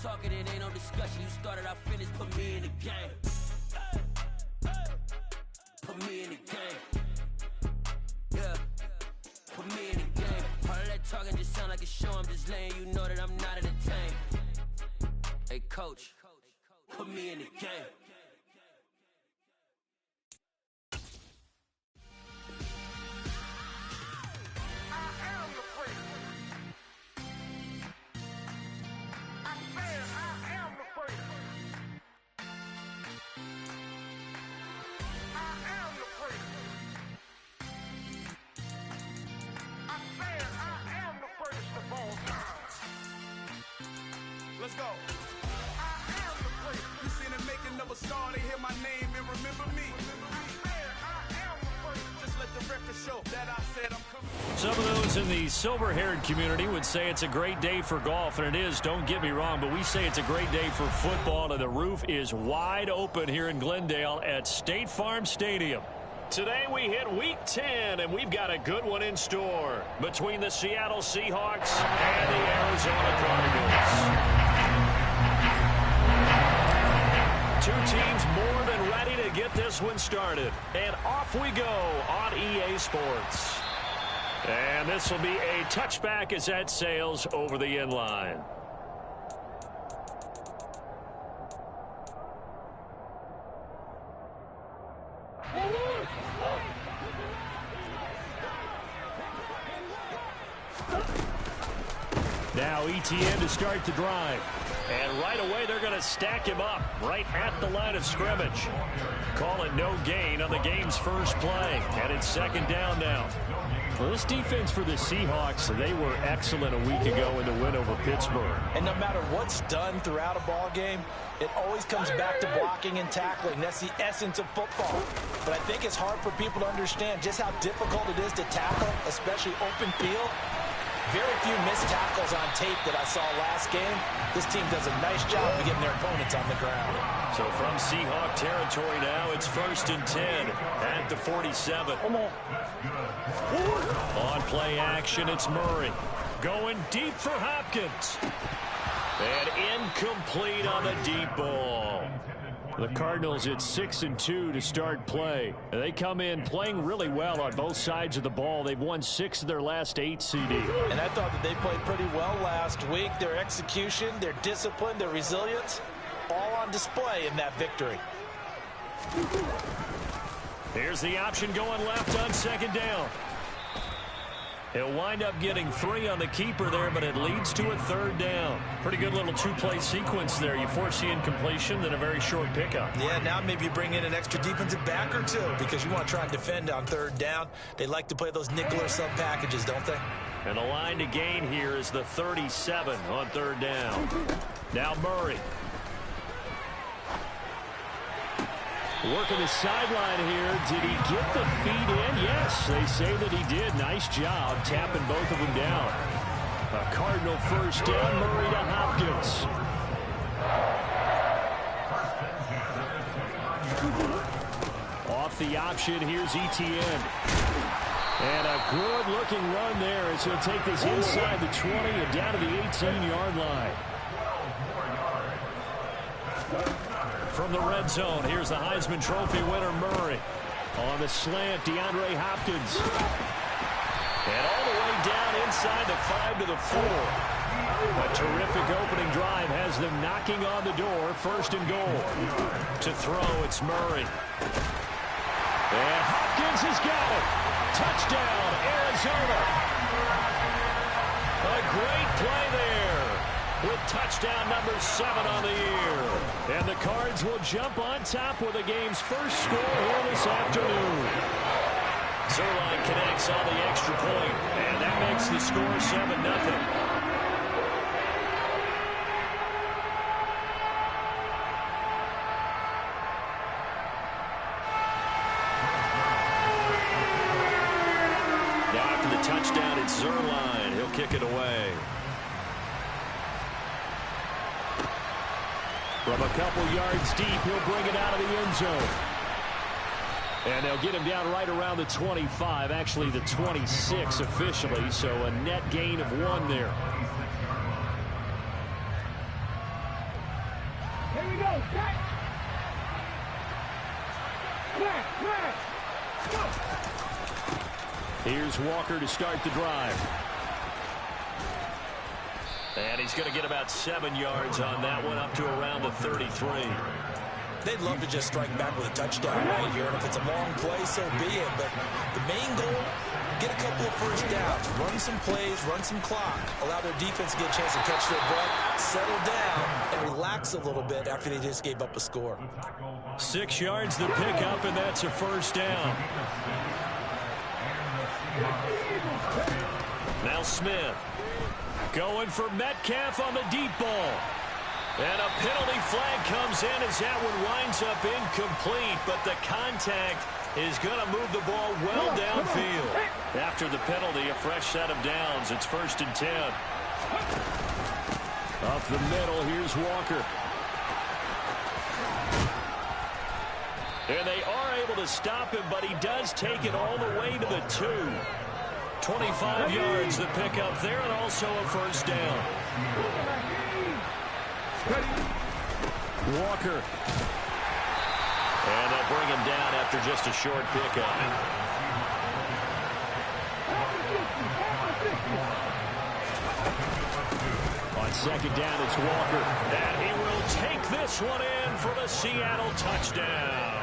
talking, it ain't no discussion. You started, I finished, put me in the game. Put me in the game. Yeah. Put me in the game. All of that talking just sound like a show. I'm just letting you know that I'm not entertained. Hey, coach, put me in the game. Let's go. I am the great. You seen the making of a star, they hear my name and remember me. I am the great. Just let the record show that I said I'm coming. Some of those in the silver-haired community would say it's a great day for golf, and it is, don't get me wrong, but we say it's a great day for football, and the roof is wide open here in Glendale at State Farm Stadium. Today we hit Week 10, and we've got a good one in store between the Seattle Seahawks and the Arizona Cardinals. Two teams more than ready to get this one started. And off we go on EA Sports. And this will be a touchback as that sails over the end line. Now ETN to start the drive. And right away they're going to stack him up right at the line of scrimmage. Call it no gain on the game's first play. And it's second down now. Well, this defense for the Seahawks, they were excellent a week ago in the win over Pittsburgh. And no matter what's done throughout a ball game, it always comes back to blocking and tackling. That's the essence of football. But I think it's hard for people to understand just how difficult it is to tackle, especially open field. Very few missed tackles on tape that I saw last game. This team does a nice job of getting their opponents on the ground. So from Seahawk territory now, it's 1st and 10 at the 47. On play action, it's Murray. Going deep for Hopkins. And incomplete on the deep ball. The Cardinals at 6 and 2 to start play. They come in playing really well on both sides of the ball. They've won 6 of their last 8 CD. And I thought that they played pretty well last week. Their execution, their discipline, their resilience, all on display in that victory. Here's the option going left on second down. He'll wind up getting 3 on the keeper there, but it leads to a 3rd down. Pretty good little two-play sequence there. You force the incompletion, then a very short pickup. Yeah, now maybe you bring in an extra defensive back or two because you want to try and defend on 3rd down. They like to play those nickel or sub packages, don't they? And the line to gain here is the 37 on 3rd down. Now Murray. Working the sideline here. Did he get the feet in? Yes, they say that he did. Nice job tapping both of them down. A Cardinal 1st down. Murray to Hopkins. Off the option, here's ETN. And a good-looking run there as he'll take this inside the 20 and down to the 18-yard line. From the red zone, here's the Heisman Trophy winner, Murray. On the slant, DeAndre Hopkins. And all the way down inside the 5 to the 4. A terrific opening drive has them knocking on the door, 1st and goal. To throw, it's Murray. And Hopkins has got it. Touchdown, Arizona. A great play there. With touchdown number 7 on the year. And the Cards will jump on top with the game's first score here this afternoon. Zerline connects on the extra point, and that makes the score 7-0. Now after the touchdown, it's Zerline. He'll kick it away. From a couple yards deep, he'll bring it out of the end zone. And they'll get him down right around the 25, actually the 26 officially, so a net gain of 1 there. Here's Walker to start the drive. And he's going to get about 7 yards on that one, up to around the 33. They'd love to just strike back with a touchdown right here, and if it's a long play, so be it. But the main goal, get a couple of first downs, run some plays, run some clock, allow their defense to get a chance to catch their breath, settle down, and relax a little bit after they just gave up a score. 6 yards the pickup, and that's a first down. Now Smith going for Metcalf on the deep ball. And a penalty flag comes in as that one winds up incomplete, but the contact is going to move the ball well downfield. After the penalty, a fresh set of downs. It's 1st and 10. Up the middle, here's Walker. And they are able to stop him, but he does take it all the way to the 2. 25 yards the pickup there, and also a first down. Walker. And they'll bring him down after just a short pickup. On 2nd down, it's Walker. And he will take this one in for the Seattle touchdown.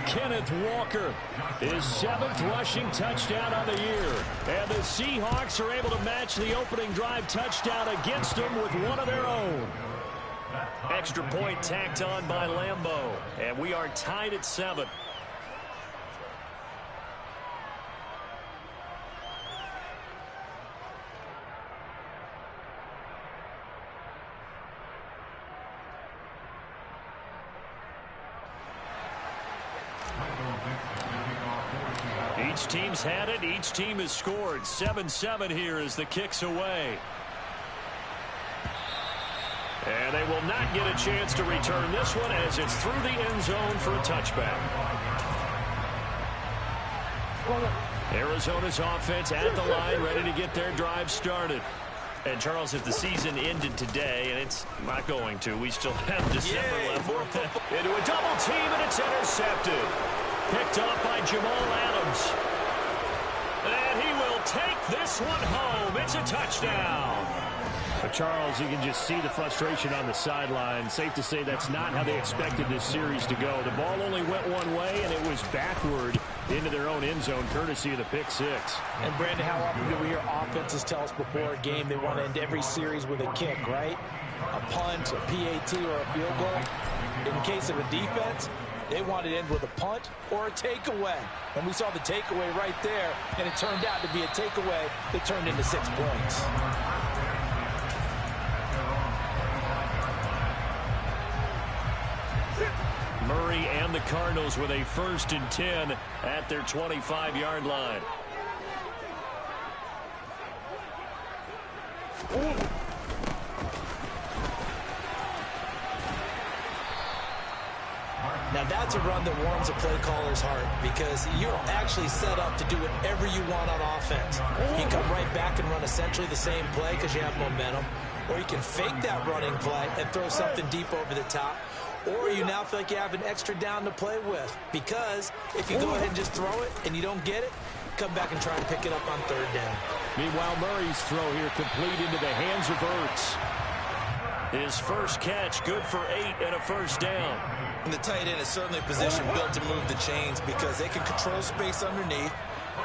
Kenneth Walker, his 7th rushing touchdown on the year. And the Seahawks are able to match the opening drive touchdown against them with one of their own. Extra point tacked on by Lambeau. And we are tied at 7. Each team's had it. Each team has scored. 7-7 here as the kick's away. And they will not get a chance to return this one as it's through the end zone for a touchback. Arizona's offense at the line, ready to get their drive started. And, Charles, if the season ended today, and it's not going to, we still have December left. Into a double team, and it's intercepted. Picked up by Jamal Adams. And he will take this one home. It's a touchdown. But Charles, you can just see the frustration on the sideline. Safe to say that's not how they expected this series to go. The ball only went one way, and it was backward into their own end zone, courtesy of the pick six. And, Brandon, how often do we hear offenses tell us before a game they want to end every series with a kick, right? A punt, a PAT, or a field goal. In case of a defense, they wanted to end with a punt or a takeaway. And we saw the takeaway right there, and it turned out to be a takeaway that turned into 6 points. Murray and the Cardinals with a 1st and 10 at their 25-yard line. Now that's a run that warms a play caller's heart because you're actually set up to do whatever you want on offense. You come right back and run essentially the same play because you have momentum, or you can fake that running play and throw something deep over the top, or you now feel like you have an extra down to play with because if you go ahead and just throw it and you don't get it, come back and try to pick it up on 3rd down. Meanwhile, Murray's throw here complete into the hands of Ertz. His first catch, good for 8 and a first down. And the tight end is certainly a position built to move the chains because they can control space underneath.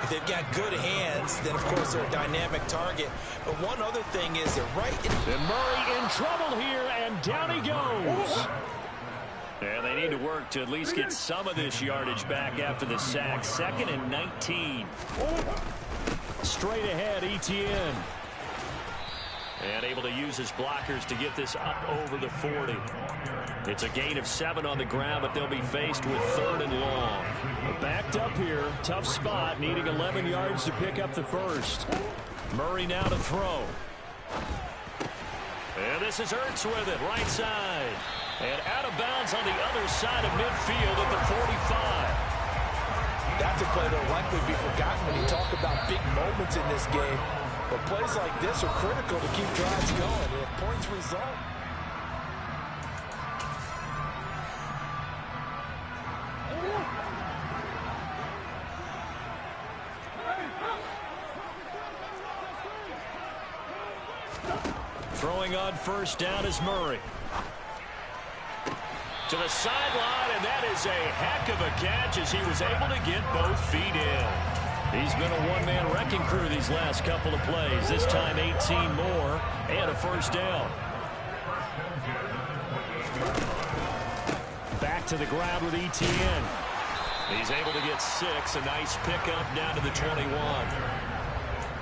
If they've got good hands, then, of course, they're a dynamic target. But one other thing is they're right in... And Murray in trouble here, and down he goes. And they need to work to at least get some of this yardage back after the sack. 2nd and 19. Straight ahead, Etienne. And able to use his blockers to get this up over the 40. It's a gain of 7 on the ground, but they'll be faced with 3rd and long. Backed up here, tough spot, needing 11 yards to pick up the first. Murray now to throw. And this is Ertz with it, right side. And out of bounds on the other side of midfield at the 45. That's a play that will likely be forgotten when you talk about big moments in this game. But plays like this are critical to keep drives going. And if points result. Throwing on first down is Murray. To the sideline, and that is a heck of a catch as he was able to get both feet in. He's been a one-man wrecking crew these last couple of plays. This time 18 more and a first down. Back to the ground with ETN. He's able to get 6. A nice pickup down to the 21.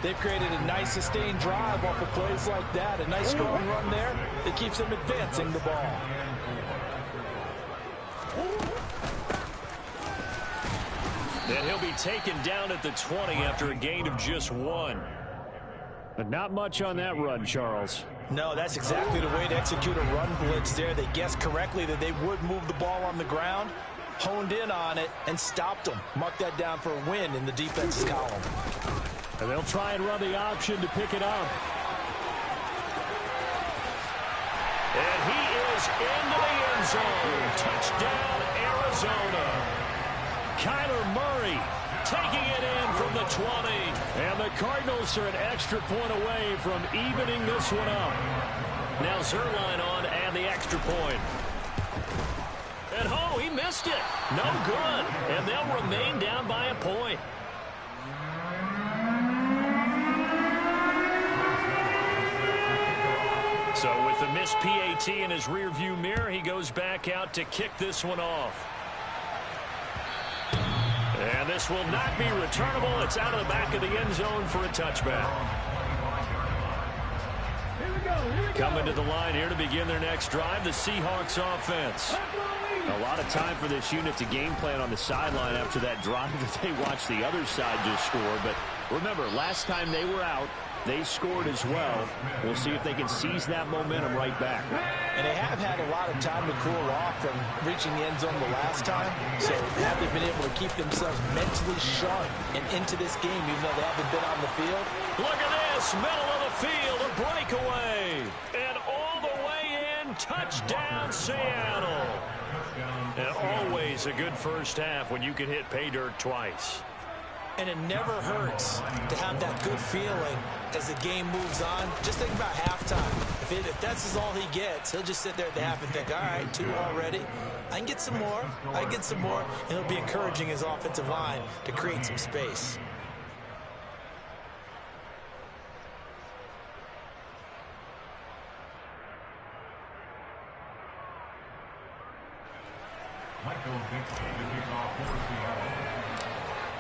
They've created a nice sustained drive off of plays like that. A nice strong run there that keeps them advancing the ball. Then he'll be taken down at the 20 after a gain of just 1. But not much on that run, Charles. No, that's exactly the way to execute a run blitz there. They guessed correctly that they would move the ball on the ground, honed in on it, and stopped them. Mark that down for a win in the defense's column. And they'll try and run the option to pick it up. And he is into the end zone. Touchdown, Arizona. Kyler Murray taking it in from the 20. And the Cardinals are an extra point away from evening this one up. Now Zerline on and the extra point. And oh, he missed it. No good. And they'll remain down by a point. So with the missed PAT in his rearview mirror, he goes back out to kick this one off. And this will not be returnable. It's out of the back of the end zone for a touchback. Coming to the line here to begin their next drive, the Seahawks offense. A lot of time for this unit to game plan on the sideline after that drive that they watched the other side just score. But remember, last time they were out, they scored as well. We'll see if they can seize that momentum right back. And they have had a lot of time to cool off from reaching the end zone the last time. So have they been able to keep themselves mentally sharp and into this game even though they haven't been on the field? Look at this, middle of the field, a breakaway. And all the way in, touchdown Seattle. And always a good first half when you can hit pay dirt twice. And it never hurts to have that good feeling as the game moves on. Just think about halftime. If that's all he gets, he'll just sit there at the half and think, all right, 2 already. I can get some more. I can get some more. And it'll be encouraging his offensive line to create some space.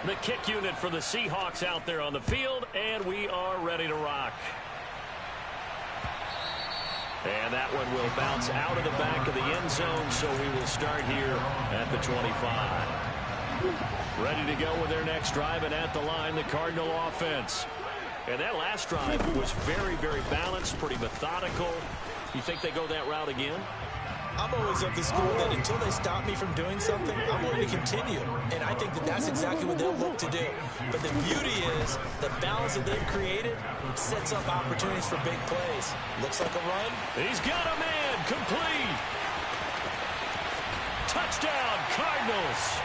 The kick unit for the Seahawks out there on the field, and we are ready to rock. And that one will bounce out of the back of the end zone, so we will start here at the 25. Ready to go with their next drive, and at the line, the Cardinal offense. And that last drive was very, very balanced, pretty methodical. You think they go that route again? I'm always of the school that until they stop me from doing something, I'm going to continue. And I think that that's exactly what they'll look to do. But the beauty is the balance that they've created sets up opportunities for big plays. Looks like a run. He's got a man. Complete. Touchdown, Cardinals.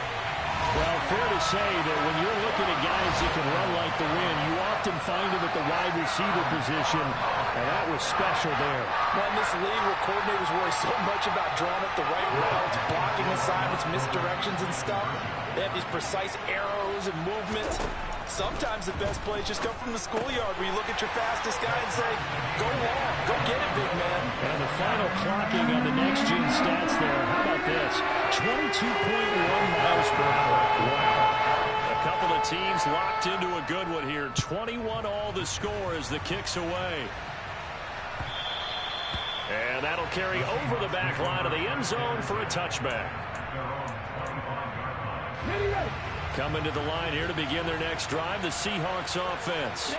Well, fair to say that when you're looking at guys that can run like the wind, you often find them at the wide receiver position, and that was special there. Well, in this league where coordinators worry so much about drawing up the right routes, blocking assignments, misdirections and stuff, they have these precise arrows and movements. Sometimes the best plays just come from the schoolyard where you look at your fastest guy and say, go long, go get it, big man. And the final clocking on the next-gen stats there, how about this? 22.1 miles per hour. Wow. A couple of teams locked into a good one here. 21 all the score as the kick's away. And that'll carry over the back line of the end zone for a touchback. Coming to the line here to begin their next drive, the Seahawks offense.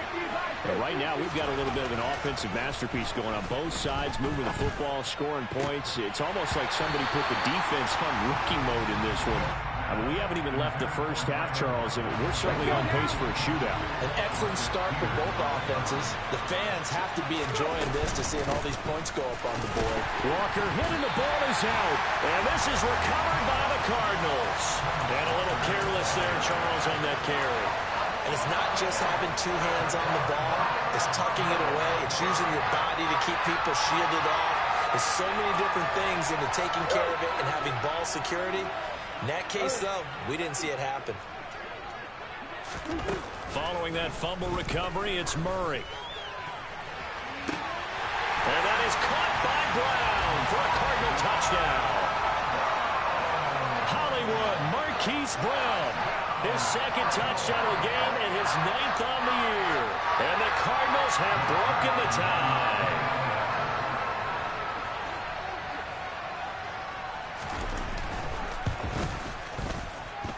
But right now, we've got a little bit of an offensive masterpiece going on both sides, moving the football, scoring points. It's almost like somebody put the defense on rookie mode in this one. I mean, we haven't even left the first half, Charles, and we're certainly on pace for a shootout. An excellent start for both offenses. The fans have to be enjoying this to seeing all these points go up on the board. Walker hitting, the ball is out, and this is recovered by the Cardinals. And a little careless there, Charles, on that carry. And it's not just having 2 hands on the ball. It's tucking it away. It's using your body to keep people shielded off. There's so many different things into taking care of it and having ball security. In that case, though, we didn't see it happen. Following that fumble recovery, it's Murray. And that is caught by Brown for a Cardinal touchdown. Hollywood Marquise Brown, his second touchdown of the game and his 9th on the year. And the Cardinals have broken the tie.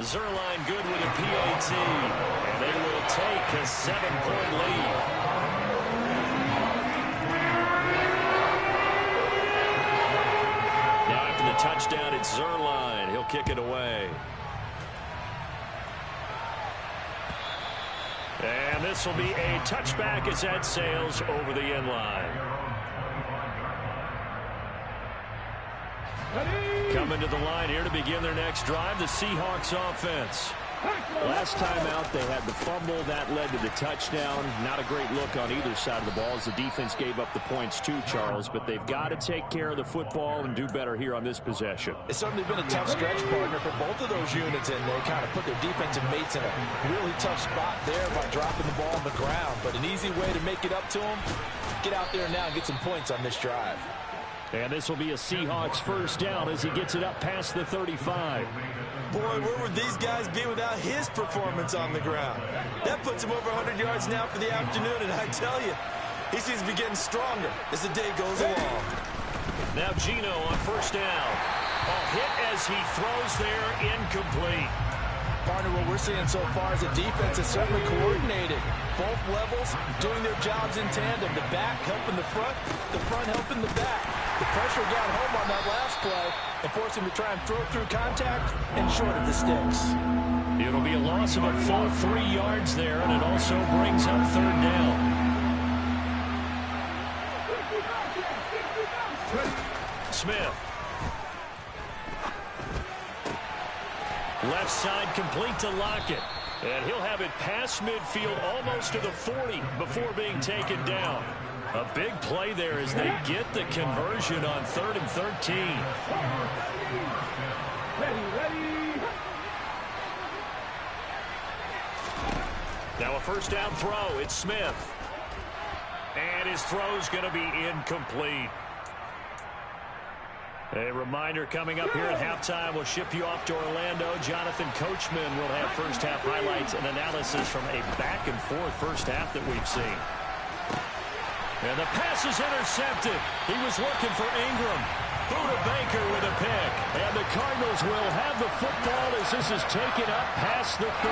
Zerline good with a PAT, and they will take a 7-point lead. Now after the touchdown, it's Zerline. He'll kick it away. And this will be a touchback as that sails over the end line. Coming to the line here to begin their next drive, the Seahawks offense. Last time out, they had the fumble. That led to the touchdown. Not a great look on either side of the ball as the defense gave up the points too, Charles. But they've got to take care of the football and do better here on this possession. It's certainly been a tough stretch, partner, for both of those units, and they kind of put their defensive mates in a really tough spot there by dropping the ball on the ground. But an easy way to make it up to them, get out there now and get some points on this drive. And this will be a Seahawks first down as he gets it up past the 35. Boy, where would these guys be without his performance on the ground? That puts him over 100 yards now for the afternoon, and I tell you, he seems to be getting stronger as the day goes along. Now Gino on first down. A hit as he throws there, incomplete. Partner, what we're seeing so far is the defense is certainly coordinated. Both levels doing their jobs in tandem. The back helping the front helping the back. The pressure got home on that last play and forced him to try and throw through contact and short of the sticks. It'll be a loss of a full 3 yards there, and it also brings up third down. Smith. Left side complete to Lockett. And he'll have it past midfield almost to the 40 before being taken down. A big play there as they get the conversion on 3rd and 13. Now a first down throw. It's Smith. And his throw's going to be incomplete. A reminder coming up here at halftime, we'll ship you off to Orlando. Jonathan Coachman will have first half highlights and analysis from a back and forth first half that we've seen. And the pass is intercepted. He was looking for Ingram. Buda Baker with a pick. And the Cardinals will have the football as this is taken up past the 30.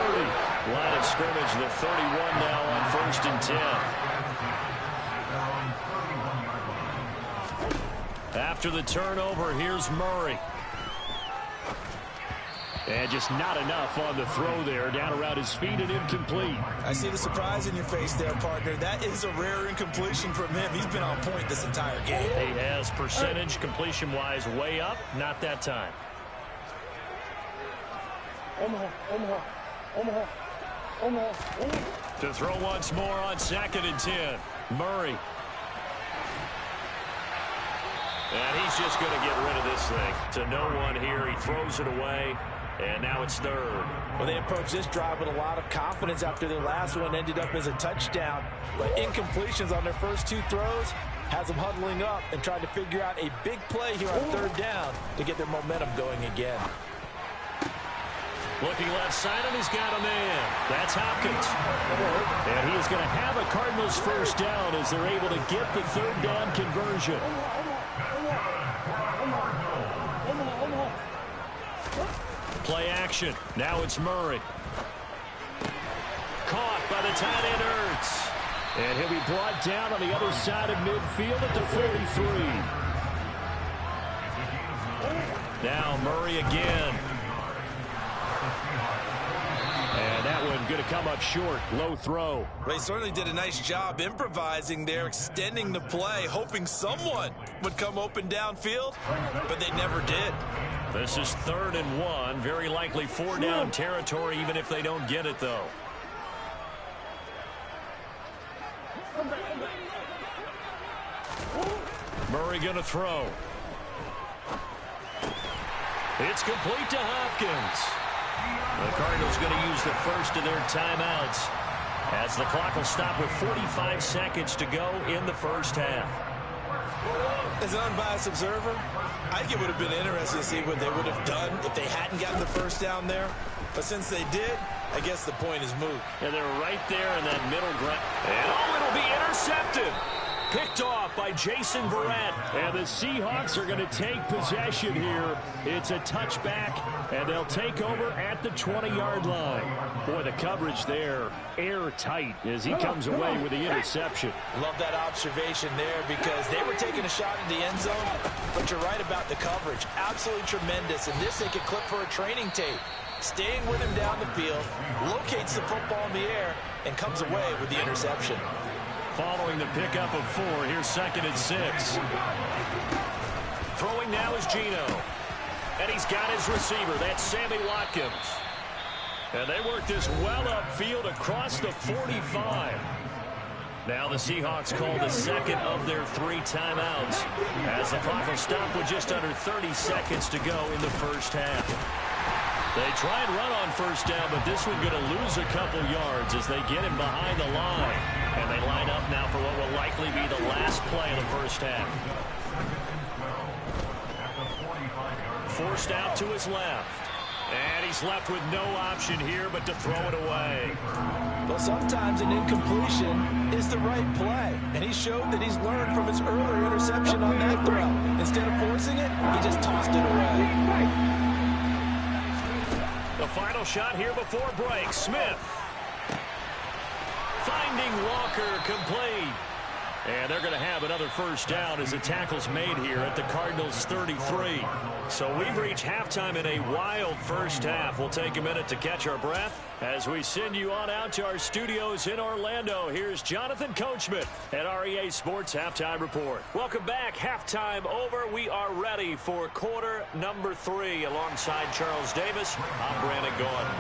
Line of scrimmage, the 31 now on 1st and 10. After the turnover, here's Murray. And just not enough on the throw there. Down around his feet and incomplete. I see the surprise in your face there, partner. That is a rare incompletion from him. He's been on point this entire game. He has percentage completion-wise way up. Not that time. To throw once more on 2nd and 10. Murray. And he's just going to get rid of this thing. To no one here. He throws it away. And now it's 3rd. Well, they approached this drive with a lot of confidence after their last one ended up as a touchdown. But incompletions on their first 2 throws has them huddling up and trying to figure out a big play here on 3rd down to get their momentum going again. Looking left side, and he's got a man. That's Hopkins. And he is going to have a Cardinals first down as they're able to get the 3rd down conversion. Play action. Now it's Murray. Caught by the tight end Ertz. And he'll be brought down on the other side of midfield at the 43. Now Murray again. And that one going to come up short. Low throw. They certainly did a nice job improvising there, extending the play, hoping someone would come open downfield, but they never did. This is 3rd and 1. Very likely 4 down territory, even if they don't get it, though. Murray going to throw. It's complete to Hopkins. The Cardinals going to use the first of their timeouts as the clock will stop with 45 seconds to go in the first half. As an unbiased observer, I think it would have been interesting to see what they would have done if they hadn't gotten the first down there. But since they did, I guess the point is moot. And they're right there in that middle ground. And it'll be intercepted. Picked off by Jason Verrett. And the Seahawks are going to take possession here. It's a touchback, and they'll take over at the 20-yard line. Boy, the coverage there, airtight as he comes away with the interception. Love that observation there because they were taking a shot in the end zone, but you're right about the coverage. Absolutely tremendous, and this they could clip for a training tape. Staying with him down the field, locates the football in the air, and comes away with the interception. Following the pickup of 4, here's 2nd and 6. Throwing now is Geno. And he's got his receiver. That's Sammy Watkins. And they work this well upfield across the 45. Now the Seahawks call the second of their 3 timeouts as the clock will stop with just under 30 seconds to go in the first half. They try and run on first down, but this one going to lose a couple yards as they get him behind the line. And they line up now for what will likely be the last play of the first half. Forced out to his left. And he's left with no option here but to throw it away. Well, sometimes an incompletion is the right play. And he showed that he's learned from his earlier interception on that throw. Instead of forcing it, he just tossed it away. The final shot here before break. Smith. Finding Walker complete. And they're going to have another first down as the tackle's made here at the Cardinals' 33. So we've reached halftime in a wild first half. We'll take a minute to catch our breath as we send you on out to our studios in Orlando. Here's Jonathan Coachman at REA Sports Halftime Report. Welcome back. Halftime over. We are ready for quarter number 3 alongside Charles Davis. I'm Brandon Gordon.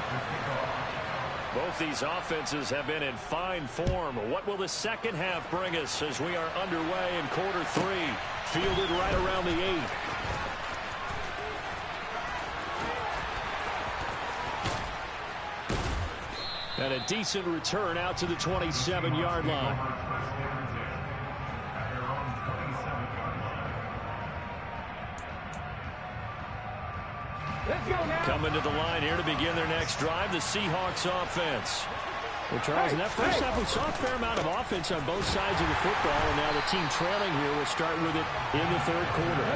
Both these offenses have been in fine form. What will the second half bring us as we are underway in quarter 3? Fielded right around the 8. And a decent return out to the 27-yard line. Coming to the line here to begin their next drive, the Seahawks offense. Well, Charles, in that first half, we saw a fair amount of offense on both sides of the football, and now the team trailing here will start with it in the third quarter.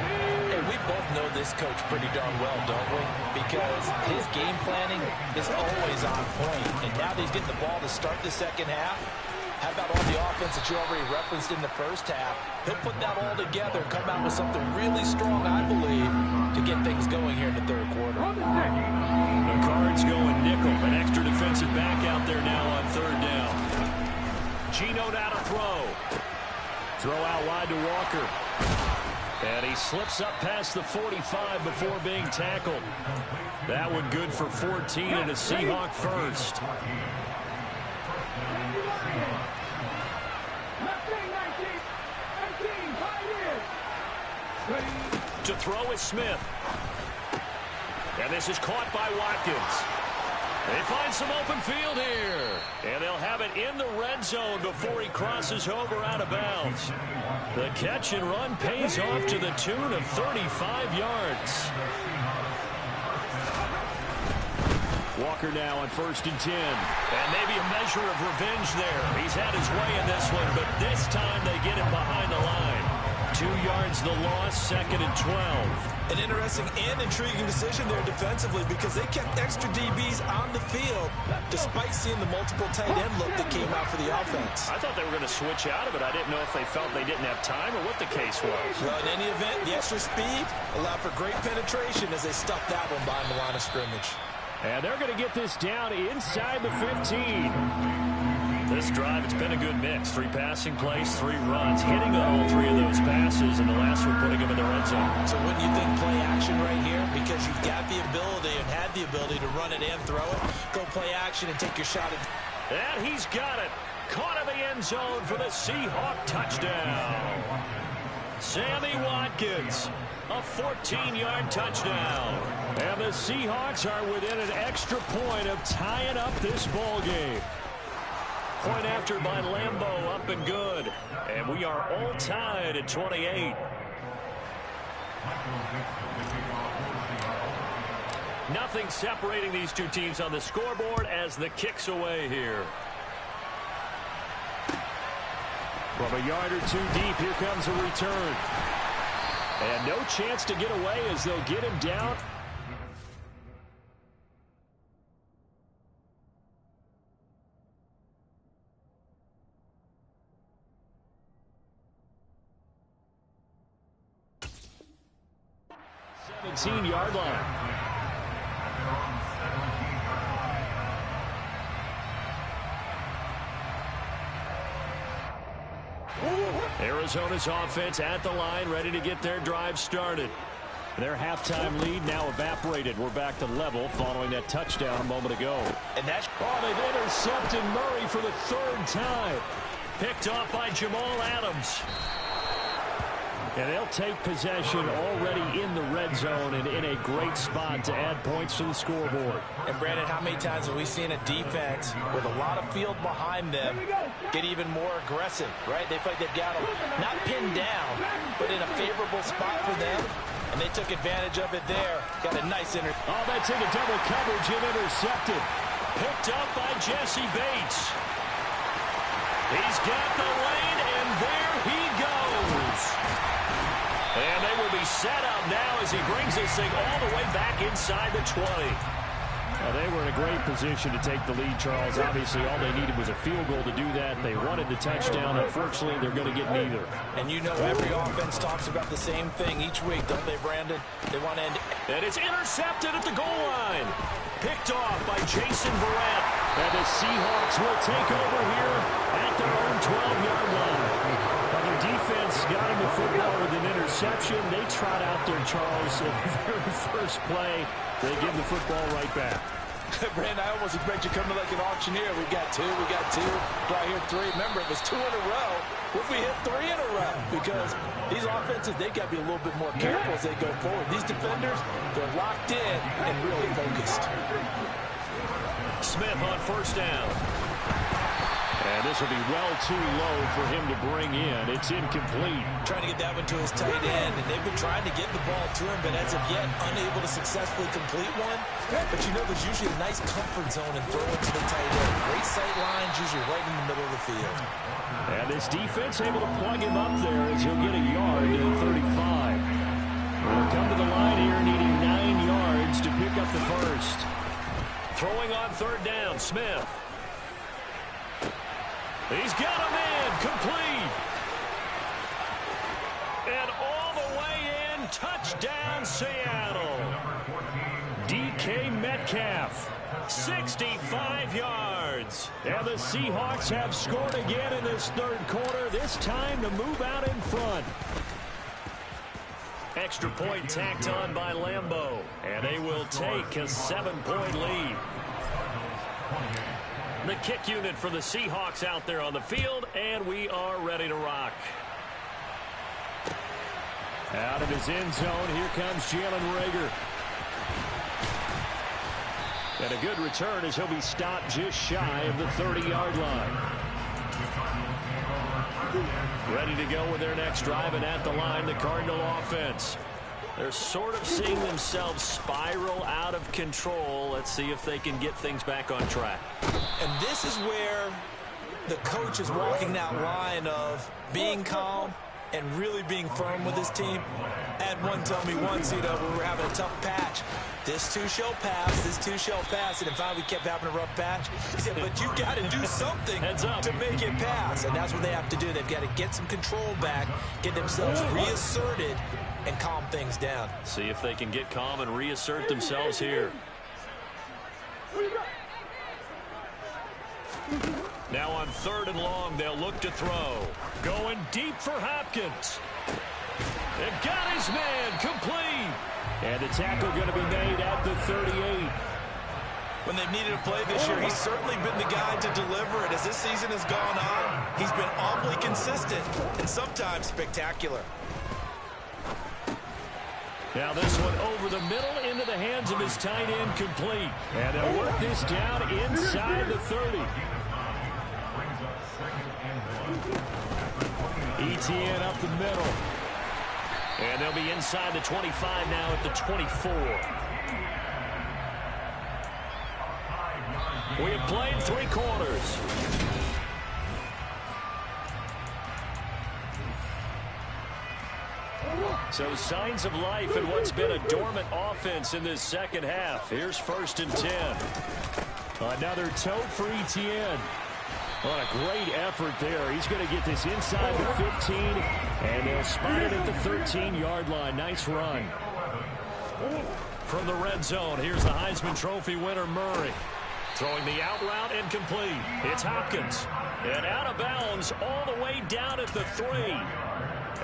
Hey, we both know this coach pretty darn well, don't we? Because his game planning is always on point, and now that he's getting the ball to start the second half, how about all the offense that you already referenced in the first half? He'll put that all together and come out with something really strong, I believe, to get things going here in the third quarter. The Cards going nickel. An extra defensive back out there now on third down. Geno now to throw. Throw out wide to Walker. And he slips up past the 45 before being tackled. That one good for 14 and a Seahawk first. To throw is Smith. And this is caught by Watkins. They find some open field here. And they'll have it in the red zone before he crosses over out of bounds. The catch and run pays off to the tune of 35 yards. Walker now on 1st and 10. And maybe a measure of revenge there. He's had his way in this one, but this time they get him behind the line. 2 yards the loss, 2nd and 12. An interesting and intriguing decision there defensively because they kept extra DBs on the field despite seeing the multiple tight end look that came out for the offense. I thought they were going to switch out of it. I didn't know if they felt they didn't have time or what the case was. Well, in any event, the extra speed allowed for great penetration as they stuffed that one behind the line of scrimmage. And they're going to get this down inside the 15. This drive, it's been a good mix. 3 passing plays, 3 runs. Hitting on all 3 of those passes, and the last one putting him in the red zone. So wouldn't you think play action right here? Because you've got the ability and had the ability to run it and throw it. Go play action and take your shot at. And he's got it. Caught in the end zone for the Seahawk touchdown. Sammy Watkins, a 14-yard touchdown. And the Seahawks are within an extra point of tying up this ball game. Point after by Lambeau, up and good. And we are all tied at 28. Nothing separating these two teams on the scoreboard as the kick's away here. From a yard or two deep, here comes a return. And no chance to get away as they'll get him down. Yard line. Arizona's offense at the line, ready to get their drive started. Their halftime lead now evaporated. We're back to level following that touchdown a moment ago. And that's... Oh, they've intercepted Murray for the third time. Picked off by Jamal Adams. And they'll take possession already in the red zone and in a great spot to add points to the scoreboard. And, Brandon, how many times have we seen a defense with a lot of field behind them get even more aggressive, right? They feel like they've got them not pinned down, but in a favorable spot for them. And they took advantage of it there. Got a nice Oh, that's into double coverage and intercepted. Picked up by Jesse Bates. He's got the lane, and there he goes. And they will be set up now as he brings this thing all the way back inside the 20. Well, they were in a great position to take the lead, Charles. Obviously, all they needed was a field goal to do that. They wanted the touchdown. Unfortunately, they're going to get neither. And you know every offense talks about the same thing each week, don't they, Brandon? They want to end... And it's intercepted at the goal line. Picked off by Jason Verrett. And the Seahawks will take over here at their own 12-yard line. Their defense got him the football with an interception. They trot out there, Charles, at the very first play. They give the football right back. Brandon, I almost expect you coming like an auctioneer. We got two. Do I hear three? Remember, it was 2 in a row. What if we hit 3 in a row? Because these offenses, they got to be a little bit more careful as they go forward. These defenders, they're locked in and really focused. Smith on first down. And this will be well too low for him to bring in. It's incomplete. Trying to get that one to his tight end, and they've been trying to get the ball to him, but as of yet, unable to successfully complete one. But you know there's usually a nice comfort zone in throwing to the tight end. Great sight lines, usually right in the middle of the field. And this defense able to plug him up there as he'll get a yard to the 35. We'll come to the line here needing 9 yards to pick up the first. Throwing on third down, Smith. He's got a man, complete. And all the way in, touchdown Seattle. DK Metcalf, 65 yards. And the Seahawks have scored again in this third quarter, this time to move out in front. Extra point tacked on by Lambeau. And they will take a 7-point lead. The kick unit for the Seahawks out there on the field, and we are ready to rock. Out of his end zone, here comes Jalen Reagor. And a good return as he'll be stopped just shy of the 30-yard line. Ready to go with their next drive, and at the line, the Cardinal offense. They're sort of seeing themselves spiral out of control. Let's see if they can get things back on track. And this is where the coach is walking that line of being calm and really being firm with his team. Had one tell me once, we were having a tough patch. This two shall pass, and in fact we kept having a rough patch. He said, but you got to do something to make it pass, and that's what they have to do. They've got to get some control back, get themselves reasserted, and calm things down. See if they can get calm and reassert themselves here. Now on third and long, they'll look to throw. Going deep for Hopkins. It got his man, complete. And the tackle going to be made at the 38. When they've needed a play this year, he's certainly been the guy to deliver it. As this season has gone on, he's been awfully consistent and sometimes spectacular. Now this one over the middle into the hands of his tight end, complete. And they'll work this down inside the 30. ETN up the middle. And they'll be inside the 25 now at the 24. We have played 3 quarters. So signs of life in what's been a dormant offense in this second half. Here's 1st and 10. Another tote for ETN. What a great effort there. He's going to get this inside the 15, and they'll spot it at the 13-yard line. Nice run. From the red zone, here's the Heisman Trophy winner, Murray. Throwing the out route and complete. It's Hopkins. And out of bounds all the way down at the 3.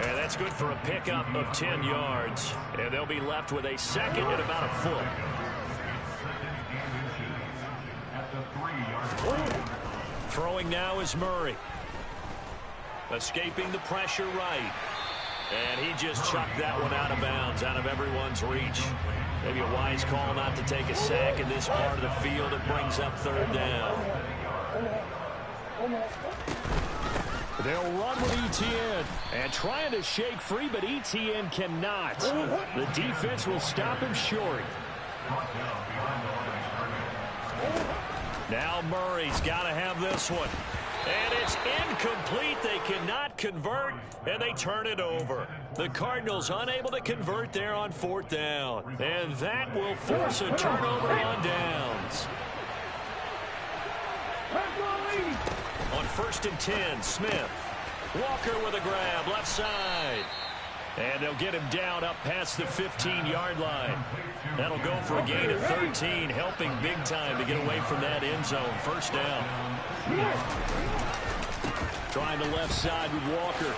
And that's good for a pickup of 10 yards. And they'll be left with a second and about a foot. Throwing now is Murray. Escaping the pressure right. And he just chucked that one out of bounds, out of everyone's reach. Maybe a wise call not to take a sack in this part of the field. It brings up 3rd down. They'll run with ETN and trying to shake free, but ETN cannot. The defense will stop him short. Now Murray's got to have this one. And it's incomplete. They cannot convert, and they turn it over. The Cardinals unable to convert there on 4th down. And that will force a turnover on downs. On 1st and 10, Smith. Walker with a grab, left side. And they'll get him down up past the 15-yard line. That'll go for a gain of 13, helping big time to get away from that end zone. 1st down. Trying the left side with Walker.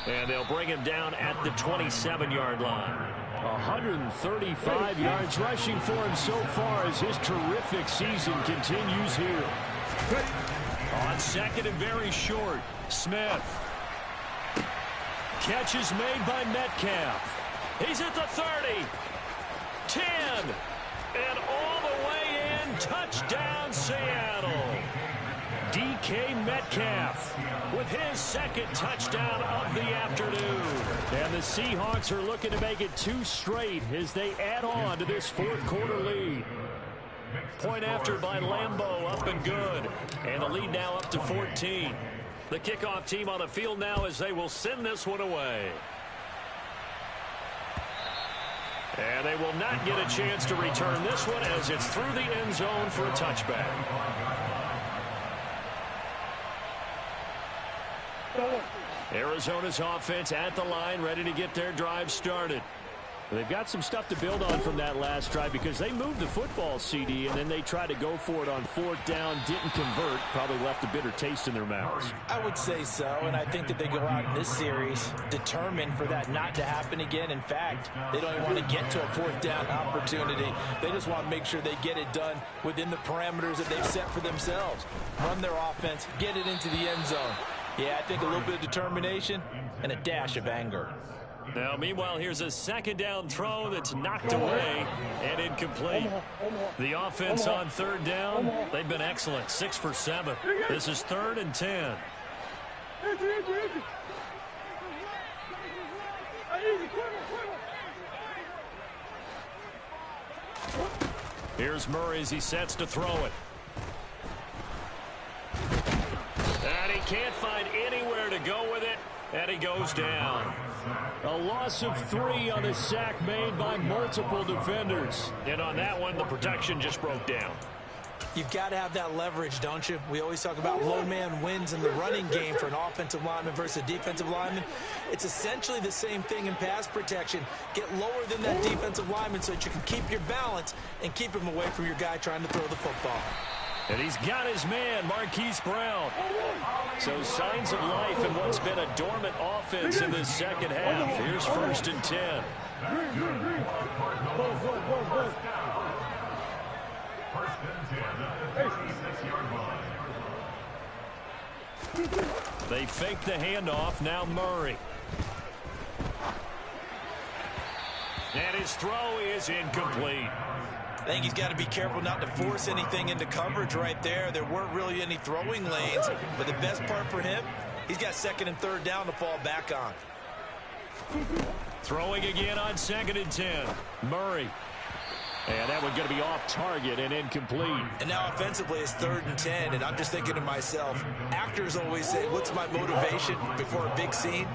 And they'll bring him down at the 27-yard line. 135 yards rushing for him so far as his terrific season continues here. On 2nd and very short, Smith. Catch is made by Metcalf. He's at the 30. 10. And all the way in. Touchdown, Seattle. DK Metcalf with his 2nd touchdown of the afternoon. And the Seahawks are looking to make it 2 straight as they add on to this 4th quarter lead. Point after by Lambeau, up and good. And the lead now up to 14. The kickoff team on the field now as they will send this one away. And they will not get a chance to return this one as it's through the end zone for a touchback. Arizona's offense at the line, ready to get their drive started. They've got some stuff to build on from that last drive because they moved the football, CD, and then they tried to go for it on 4th down, didn't convert, probably left a bitter taste in their mouths. I would say so, and I think that they go out in this series determined for that not to happen again. In fact, they don't even want to get to a 4th down opportunity. They just want to make sure they get it done within the parameters that they've set for themselves. Run their offense, get it into the end zone. Yeah, I think a little bit of determination and a dash of anger. Now, meanwhile, here's a 2nd down throw that's knocked away and incomplete. The offense on 3rd down, they've been excellent, 6 for 7. This is 3rd and 10. Here's Murray as he sets to throw it. And he can't find anywhere to go with it, and he goes down. A loss of 3 on a sack made by multiple defenders. And on that one, the protection just broke down. You've got to have that leverage, don't you? We always talk about low man wins in the running game for an offensive lineman versus a defensive lineman. It's essentially the same thing in pass protection. Get lower than that defensive lineman so that you can keep your balance and keep him away from your guy trying to throw the football. And he's got his man, Marquise Brown. So signs of life in what's been a dormant offense in this second half. Here's 1st and 10. They fake the handoff. Now Murray. And his throw is incomplete. I think he's got to be careful not to force anything into coverage right there. There weren't really any throwing lanes, but the best part for him, he's got second and third down to fall back on. Throwing again on 2nd and 10. Murray. And that one going to be off target and incomplete. And now offensively it's 3rd and 10, and I'm just thinking to myself, actors always say, what's my motivation before a big scene?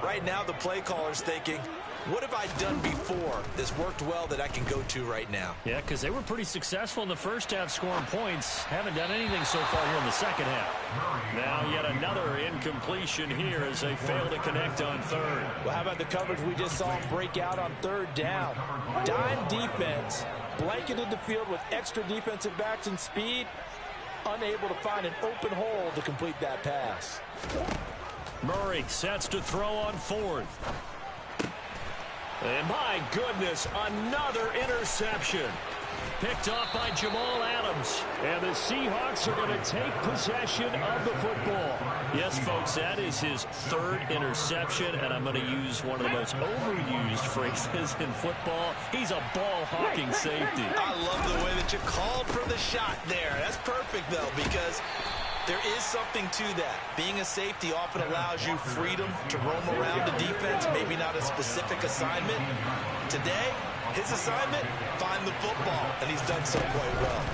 Right now the play caller's thinking, what have I done before that's worked well that I can go to right now? Yeah, because they were pretty successful in the first half scoring points. Haven't done anything so far here in the second half. Now yet another incompletion here as they fail to connect on 3rd. Well, how about the coverage we just saw him break out on 3rd down? Dime defense, blanketed the field with extra defensive backs and speed, unable to find an open hole to complete that pass. Murray sets to throw on 4th. And my goodness, another interception. Picked off by Jamal Adams. And the Seahawks are going to take possession of the football. Yes, folks, that is his 3rd interception. And I'm going to use one of the most overused phrases in football. He's a ball-hawking safety. I love the way that you called for the shot there. That's perfect, though, because there is something to that. Being a safety often allows you freedom to roam around the defense, maybe not a specific assignment. Today, his assignment, find the football, and he's done so quite well.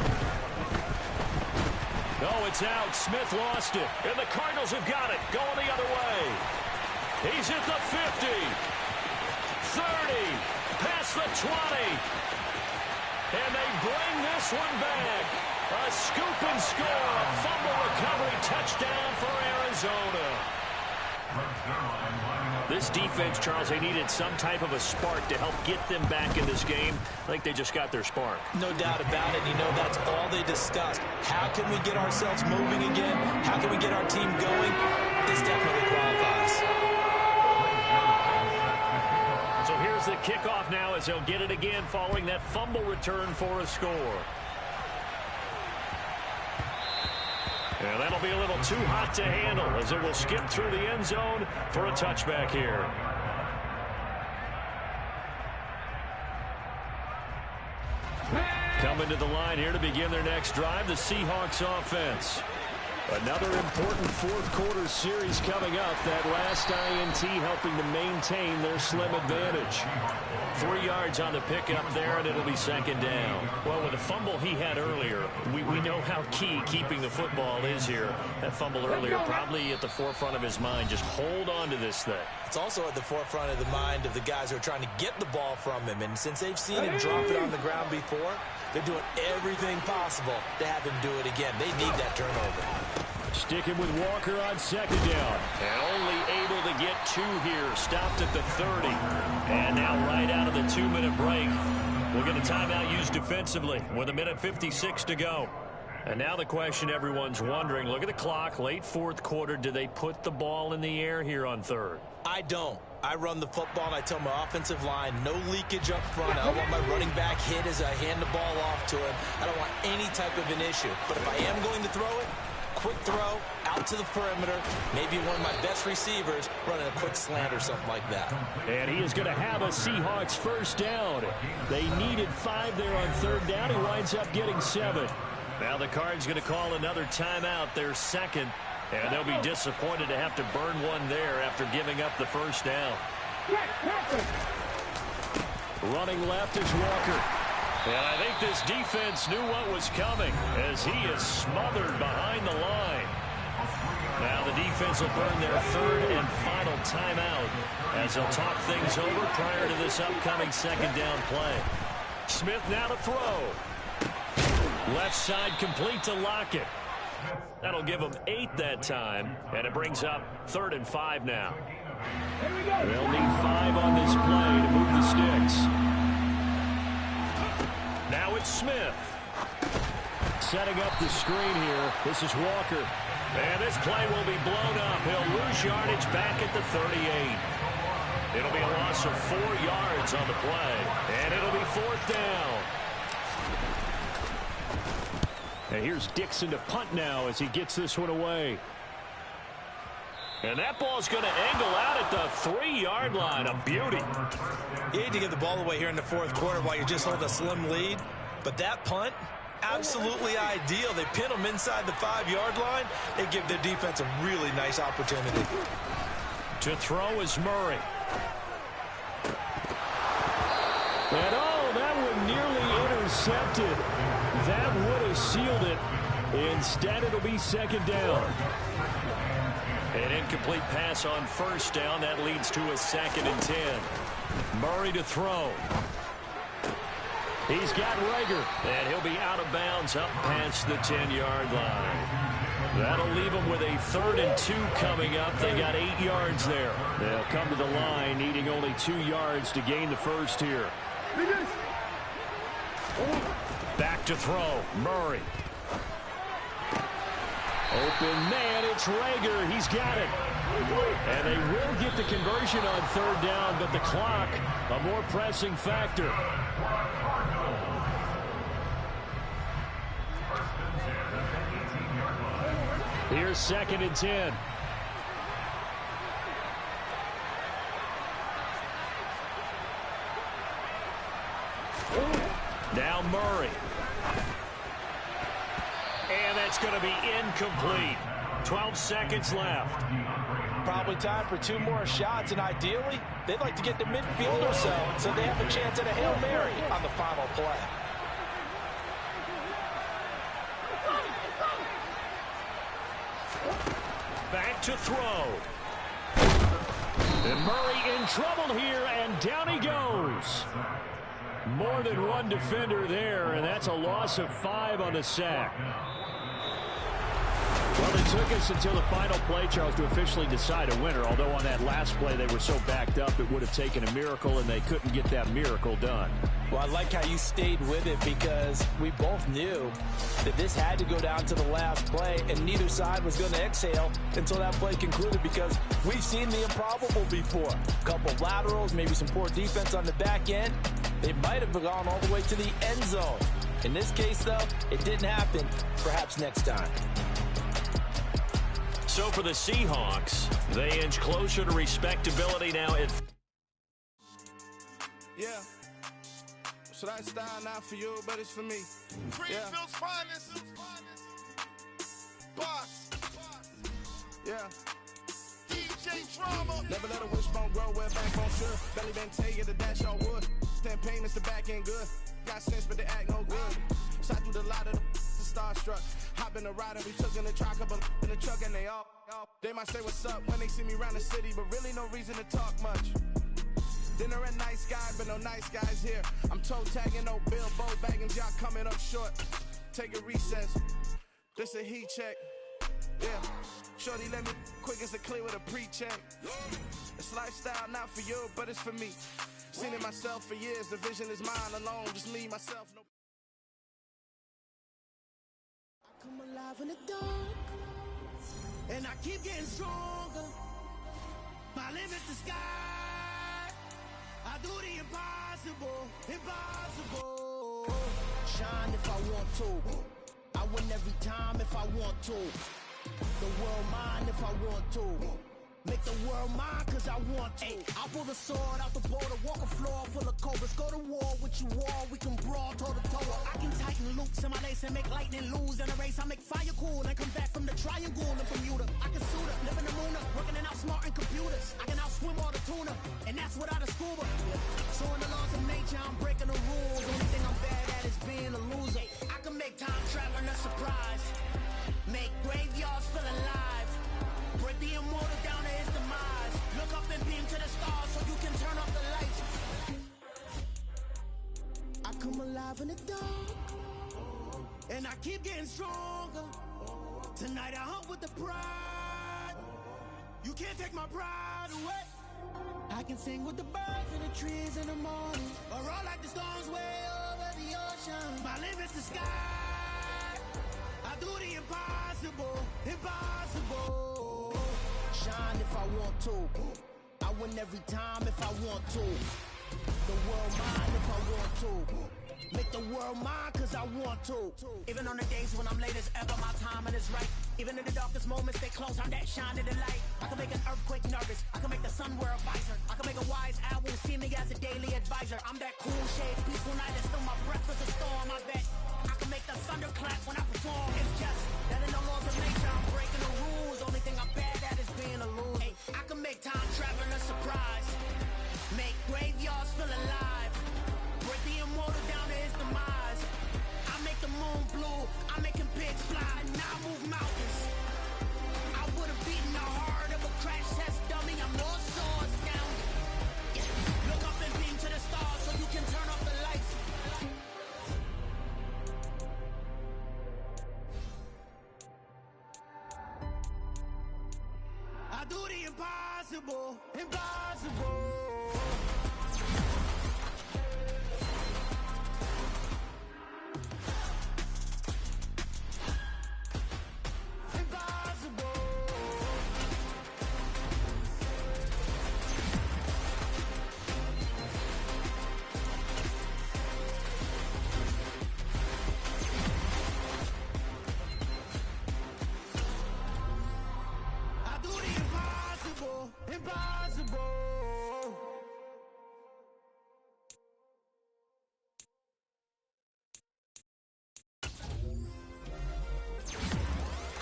Oh, it's out. Smith lost it, and the Cardinals have got it. Going the other way. He's at the 50, 30, past the 20, and they bring this one back. A scoop and score, a fumble recovery touchdown for Arizona. This defense, Charles, they needed some type of a spark to help get them back in this game. I think they just got their spark. No doubt about it. You know, that's all they discussed. How can we get ourselves moving again? How can we get our team going? This definitely qualifies. So here's the kickoff now as they'll get it again following that fumble return for a score. And that'll be a little too hot to handle as it will skip through the end zone for a touchback here. Coming to the line here to begin their next drive, the Seahawks offense. Another important fourth quarter series coming up. That last INT helping to maintain their slim advantage. 3 yards on the pickup there, and it'll be 2nd down. Well, with the fumble he had earlier, we know how key keeping the football is here. That fumble earlier probably at the forefront of his mind. Just hold on to this thing. It's also at the forefront of the mind of the guys who are trying to get the ball from him. And since they've seen him drop it on the ground before, they're doing everything possible to have him do it again. They need that turnover. Sticking with Walker on 2nd down. And only able to get 2 here. Stopped at the 30. And now right out of the 2-minute break. We'll get a timeout used defensively with 1:56 to go. And now the question everyone's wondering, look at the clock, late fourth quarter, do they put the ball in the air here on 3rd? I don't. I run the football, and I tell my offensive line, no leakage up front. I don't want my running back hit as I hand the ball off to him. I don't want any type of an issue. But if I am going to throw it, quick throw, out to the perimeter, maybe one of my best receivers running a quick slant or something like that. And he is going to have a Seahawks first down. They needed 5 there on 3rd down. He winds up getting 7. Now the Cards going to call another timeout, their 2nd. And they'll be disappointed to have to burn one there after giving up the first down. Running left is Walker. And I think this defense knew what was coming as he is smothered behind the line. Now the defense will burn their 3rd and final timeout as they'll talk things over prior to this upcoming 2nd down play. Smith now to throw. Left side complete to Lockett. That'll give them 8 that time, and it brings up 3rd and 5 now. They'll need 5 on this play to move the sticks. Now it's Smith. Setting up the screen here. This is Walker. And this play will be blown up. He'll lose yardage back at the 38. It'll be a loss of 4 yards on the play, and it'll be 4th down. And here's Dixon to punt now as he gets this one away. And that ball's going to angle out at the 3-yard line. A beauty. You hate to give the ball away here in the fourth quarter while you just hold a slim lead. But that punt, absolutely ideal. They pin them inside the 5-yard line. They give their defense a really nice opportunity. To throw is Murray. And oh, that one nearly intercepted. That would have sealed it. Instead, it'll be second down. An incomplete pass on first down. That leads to a 2nd and 10. Murray to throw. He's got Rager, and he'll be out of bounds up past the 10-yard line. That'll leave them with a 3rd and 2 coming up. They got 8 yards there. They'll come to the line, needing only 2 yards to gain the first here. Back to throw, Murray. Open man, it's Rager. He's got it. And they will get the conversion on 3rd down, but the clock, a more pressing factor. Here's 2nd and 10. Now Murray. And that's going to be incomplete. 12 seconds left. Probably time for 2 more shots, and ideally, they'd like to get to midfield or so they have a chance at a Hail Mary on the final play. Back to throw. And Murray in trouble here, and down he goes. More than one defender there, and that's a loss of 5 on the sack. Well, it took us until the final play, Charles, to officially decide a winner, although on that last play they were so backed up it would have taken a miracle, and they couldn't get that miracle done. Well, I like how you stayed with it because we both knew that this had to go down to the last play, and neither side was going to exhale until that play concluded because we've seen the improbable before. A couple of laterals, maybe some poor defense on the back end. They might have gone all the way to the end zone. In this case, though, it didn't happen. Perhaps next time. So for the Seahawks, they inch closer to respectability now. Yeah. So that style not for you, but it's for me. Greenfield's finest. Boss. Yeah. DJ Drama. Never let a wishbone grow where backbone should. Belly been tell you the dash all wood. 10 payments the back end good. Got sense, but they act no good. Shot through the lot of the starstruck. Hop in the ride and we took in the truck up in the truck and they all. They might say what's up when they see me around the city, but really no reason to talk much. Dinner at nice guy, but no nice guys here. I'm toe tagging, no Bilbo bagging, y'all coming up short. Take a recess. This a heat check. Yeah. Shorty let me quick as a clear with a pre-check. It's lifestyle not for you, but it's for me. Seen it myself for years. The vision is mine alone. Just me, myself. No. I come alive in the dark, and I keep getting stronger. My limit's the sky. I do the impossible, impossible. Shine if I want to. I win every time if I want to. The world mine if I want to. Make the world mine cause I want to. I'll pull the sword out the border, walk a floor full of cobras. Go to war with you all, we can brawl toe to toe. I can tighten loops in my lace and make lightning lose in a race. I make fire cool and come back from the triangle in Bermuda. I can suit up, live in the moon up, working and outsmarting computers. I can outswim all the tuna, and that's without a scuba. So in the laws of nature, I'm breaking the rules. Only thing I'm bad at is being a loser. I can make time traveling a surprise. Make graveyards feel alive. Break the immortal down to his demise. Look up and beam to the stars so you can turn off the lights. I come alive in the dark, and I keep getting stronger. Tonight I hunt with the pride. You can't take my pride away. I can sing with the birds and the trees in the morning, or roll like the storms way over the ocean. My limit's the sky. I do the impossible, impossible. Shine if I want to. I win every time if I want to. the world mine if I want to. Make the world mine cause I want to. Even on the days when I'm late as ever, my timing is right. Even in the darkest moments, they close on that shine of the light. I can make an earthquake nervous. I can make the sun wear a visor. I can make a wise owl see me as a daily advisor. I'm that cool shade, peaceful night that's still my breath is a storm, I bet. I can make the thunder clap when I perform. It's just that in the laws of nature, I'm breaking the rules. Only thing I'm bad at is being a loser. Hey, I can make time travel a surprise. Make graveyards feel alive. Break the immortal down to his demise. I make the moon blue. I'm making pigs fly. Now I move mountains. I would have beaten the heart of a crash test dummy. I'm more so astounded. Yeah. Look up and beam to the stars so you can turn off the lights. I do the impossible. Impossible. Impossible.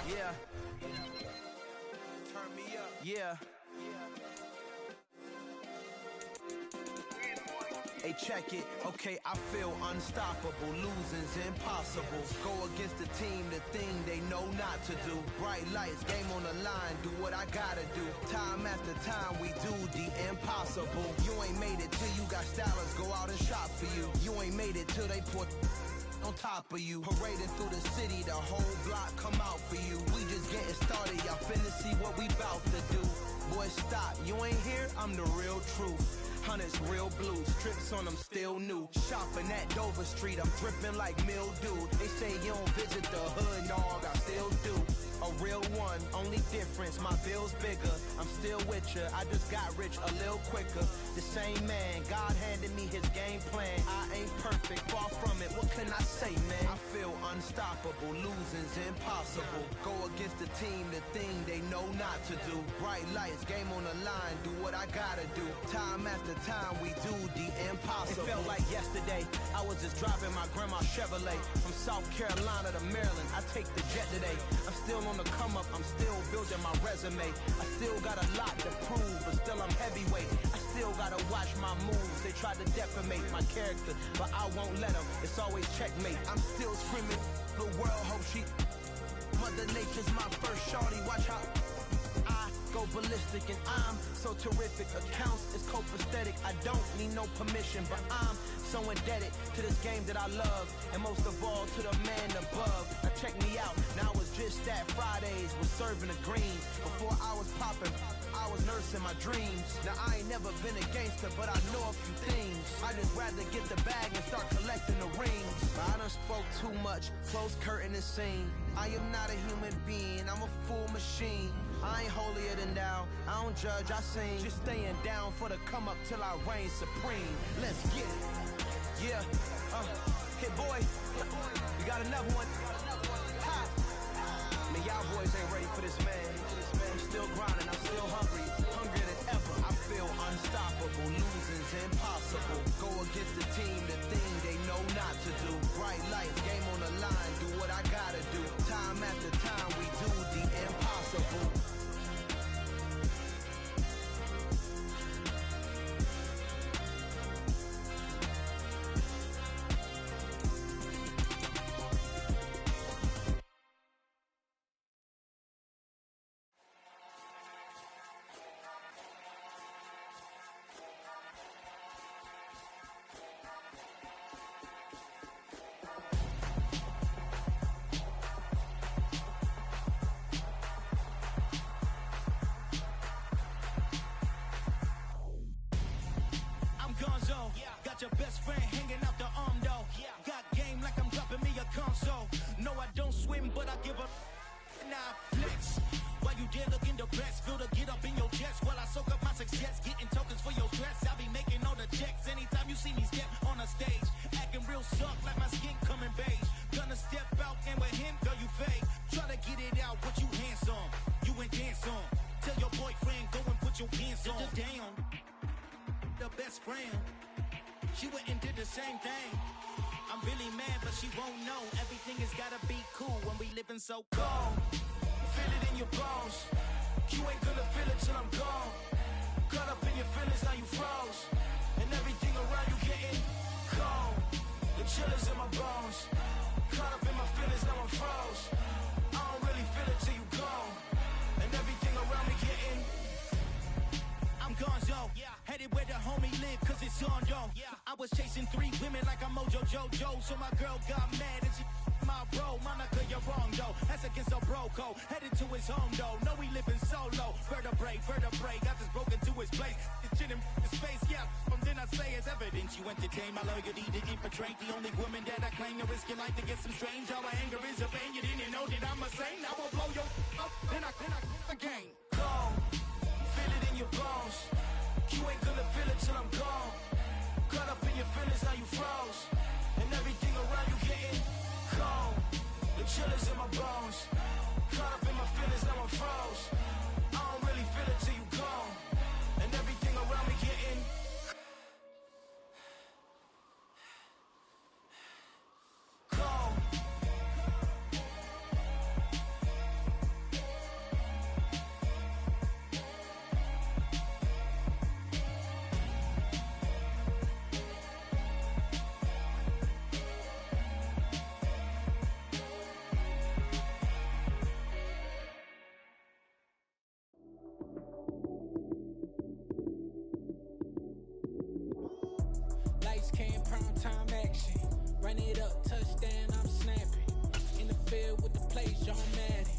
Yeah. Turn me up. Yeah. Hey, check it. Okay, I feel unstoppable. Losing's impossible. Go against the team, the thing they know not to do. Bright lights, game on the line, do what I gotta do. Time after time, we do the impossible. You ain't made it till you got stylists go out and shop for you. You ain't made it till they put on top of you. Parading through the city, the whole block come out for you. We just getting started, y'all finna see what we bout to do. Boy, stop, you ain't here, I'm the real truth. Hunters, real blue, strips on them still new. Shopping at Dover Street, I'm dripping like mildew. They say you don't visit the hood, dog, I still do. A real one, only difference, my bill's bigger. I'm still with ya, I just got rich a little quicker. The same man, God handed me his game plan. I ain't perfect, far from it, what can I say, man? I feel unstoppable, losing's impossible. Go against the team, the thing they know not to do. Bright lights, game on the line, do what I gotta do. Time after time, we do the impossible. It felt like yesterday, I was just driving my grandma's Chevrolet. From South Carolina to Maryland, I take the jet today. I'm still on the come up, I'm still building my resume. I still got a lot to prove, but still I'm heavyweight. I still gotta watch my moves. They tried to defamate my character, but I won't let them. It's always checkmate. I'm still screaming, the world hope she. Mother Nature's my first shorty, watch how I go ballistic and I'm so terrific. Accounts is copacetic, I don't need no permission, but I'm so indebted to this game that I love, and most of all to the man above. Now check me out, now it's just that Fridays was serving the greens. Before I was popping, I was nursing my dreams. Now I ain't never been a gangster, but I know a few things. I just rather get the bag and start collecting the rings. But I done spoke too much, close curtain and scene. I am not a human being, I'm a full machine. I ain't holier than thou, I don't judge, I sing. Just staying down for the come up till I reign supreme. Let's get it. Yeah, hey boy, you got another one. Ha. Man, y'all boys ain't ready for this, man. I'm still grinding, I'm still hungry, hungrier than ever. I feel unstoppable, losing's impossible. Go against the team, the thing they know not to do. Bright lights, game on the line, do what I gotta do. Time after time, we do the impossible. Got your best friend hanging out the arm though. Got game like I'm dropping me a console. No, I don't swim, but I give a now flex. While you there looking depressed, feel the get up in your chest while I soak up my success, getting tokens for your stress. I be making all the checks anytime you best friend. She went and did the same thing. I'm really mad, but she won't know. Everything has gotta be cool when we living so cold. Feel it in your bones. You ain't gonna feel it till I'm gone. Caught up in your feelings, now you froze. And everything around you getting cold. The chill is in my bones. Caught up in my feelings, now I'm froze. I don't really feel it till you gone. And everything around me getting I'm gonzo, headed where the homie live, cause it's on, yo. I was chasing 3 women like I'm Mojo Jojo, so my girl got mad and she my bro. Monica, you're wrong, though. That's against a bro code. Headed to his home, though. No, we living solo. Vertebrae, got this broken to his place. It's chin in his face, yeah. From then I say it's evidence you entertain my loyalty to infiltrate. The only woman that I claim to risk your life to get some strange. All my anger is a pain. You didn't know that I'm a saint. I will blow your up, then I again. Go. Feel it in your bones. You ain't gonna feel it till I'm gone. Caught up in your feelings, now you froze. And everything around you getting cold. The chill is in my bones. Caught up in my feelings, now I'm froze. I don't really feel it till you gone. And everything around me getting cold. Lights came, prime time action. Run it up, touchdown, I'm snapping. In the field with the plays, John Madden.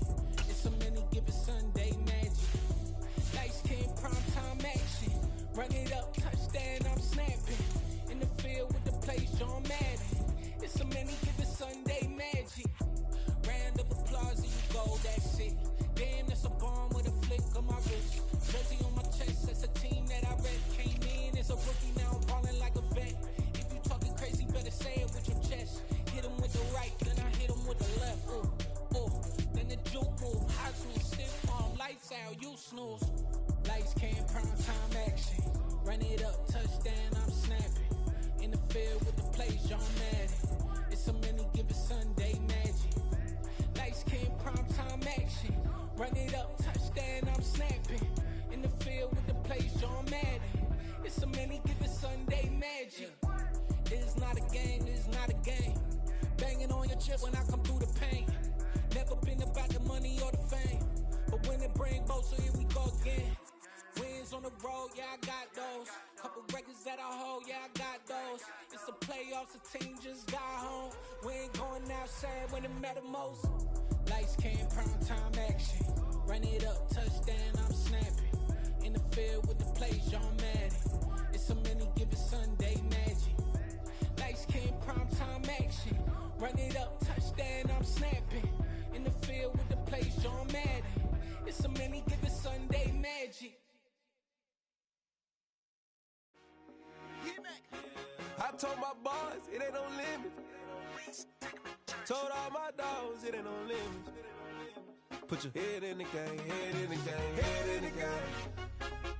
It's a many given Sunday magic. Lights came, prime time action. Run it up, touchdown, I'm snapping. In the field with the plays, John Madden. It's a many given Sunday magic. Round of applause and you go, that's it. Damn, that's a bomb with a flick on my wrist. Jersey on my chest, that's a team that I read. Came in as a rookie, now I'm ballin' like a vet. If you talking crazy, better say it with your chest. Hit him with the right, then I hit him with the left. Ooh, ooh, then the juke move. High swing, stiff arm, lights out, you snooze. Lights came, prime time action. Run it up, touchdown, I'm snapping. In the field with the plays, John Madden. It's a many given Sunday magic. Lights came, prime time action. Run it up, touchdown, I'm snapping. In the field with the plays, John Madden. It's a many given Sunday magic. It's not a game, it's not a game. Banging on your chest when I come through the pain. Never been about the money or the fame. But when it bring both, so here we go again. Wins on the road, yeah, I got those. Couple records that I hold, yeah, I got those. It's the playoffs, the team just got home. We ain't going outside when it matter most. Lights came, prime time action. Run it up, touchdown, I'm snapping. In the field with the plays, John Madden. It's a many given Sunday magic. Lights came, prime time action. Run it up, touchdown, I'm snapping. In the field with the plays, John Madden. It's a many given Sunday magic. I told my boys it ain't no limit. Told all my dogs it ain't no limit. Put your head in the game, head in the game, head in the game.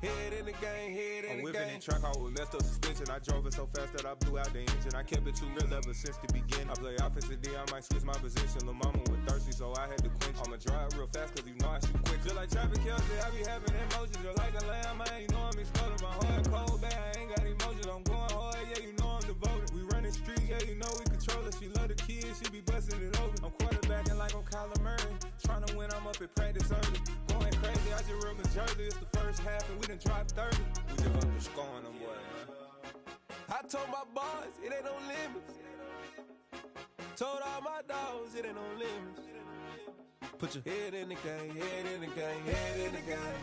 Head in the game, head in the game. I'm whipping in track out with messed up suspension. I drove it so fast that I blew out the engine. I kept it too real ever since the beginning. I play offensive D, I might switch my position. Lil' mama was thirsty, so I had to quench. I'ma drive real fast, cause you know I shoot quick. Just like traffic Kelsey, I be having emotions. Just like a lamb, man, you know I'm exploding. My heart cold, bad, I ain't got emotions. I'm going hard, yeah, you know I'm devoted. We running streets, yeah, you know we control it. She love the kids, she be busting it open. I'm quarterbacking like I'm Kyler Murray. Trying to win, I'm up at practice early. Going crazy, I just rode New Jersey. It's the first half, and we done dropped 30. We just up to scoring them, boy, man. I told my boys, it ain't no limits. Told all my dogs, it ain't no limits. Put your head in the game, head in the game, head in the game.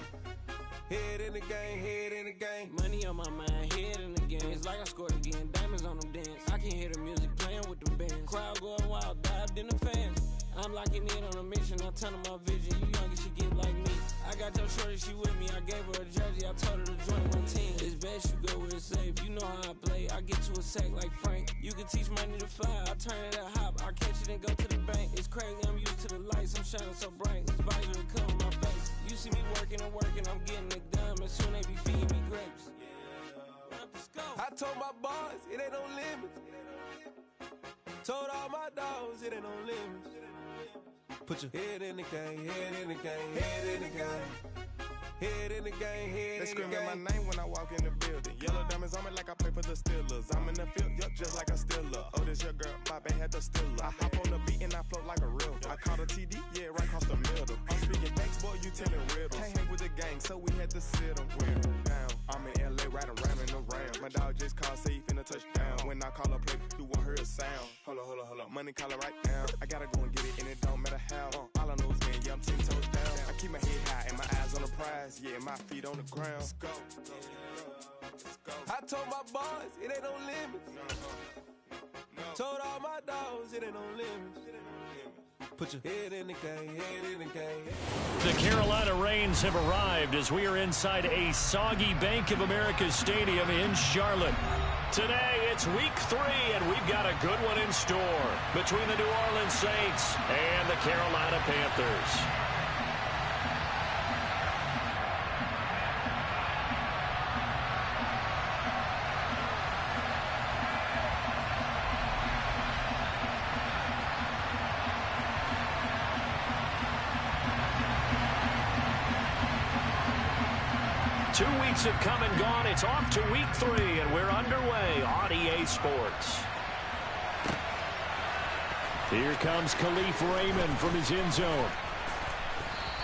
Head in the game, head in the game. Money on my mind, head in the game. It's like I scored again, diamonds on them dance. I can hear the music playing with them bands. Crowd going wild, dived in the fans. I'm locking in on a mission, I tell her my vision. You young and she get like me. I got your shorty, she with me. I gave her a jersey, I told her to join my team. It's best you go where it's safe. You know how I play. I get to a sack like Frank. You can teach money to fly. I turn it up hop. I catch it and go to the bank. It's crazy, I'm used to the lights. I'm shining so bright. This visor will cover my face. You see me working and working. I'm getting it done. And soon they be feeding me grapes. Run up the sky. I told my boys, it ain't no limits. Told all my dogs, it ain't no limits. Put your head in the game, head in the game, head in the game. Head in the game, head They in the game. screaming my name when I walk in the building. Yellow diamonds on me like I play for the Steelers. I'm in the field, yup, just like a Steeler. Oh, this your girl, Bobby had the Steeler. I hop on the beat and I float like a real. I caught a TD, yeah, right across the middle. I'm speaking facts, boy, you telling riddles. Can't hang with the gang, so we had to sit them down. I'm in LA riding around in the Rams. My dog just called, say he finna touchdown. When I call a play, you won't hear a sound. Hold up, money caller right now. I gotta go and get it, and it don't matter how. All I know is man, yeah, I'm 10 toes down. I keep my head high and my eyes on the prize. Yeah, my feet on the ground. Let's go. I told my boys, it ain't no limits. Told all my dogs, it ain't no limits. Put your head in the game, head in the game. The Carolina Rains have arrived as we are inside a soggy Bank of America Stadium in Charlotte. Today, it's week 3, and we've got a good one in store between the New Orleans Saints and the Carolina Panthers. 2 weeks have come and gone. It's off to week 3, and we're underway on EA Sports. Here comes Khalif Raymond from his end zone.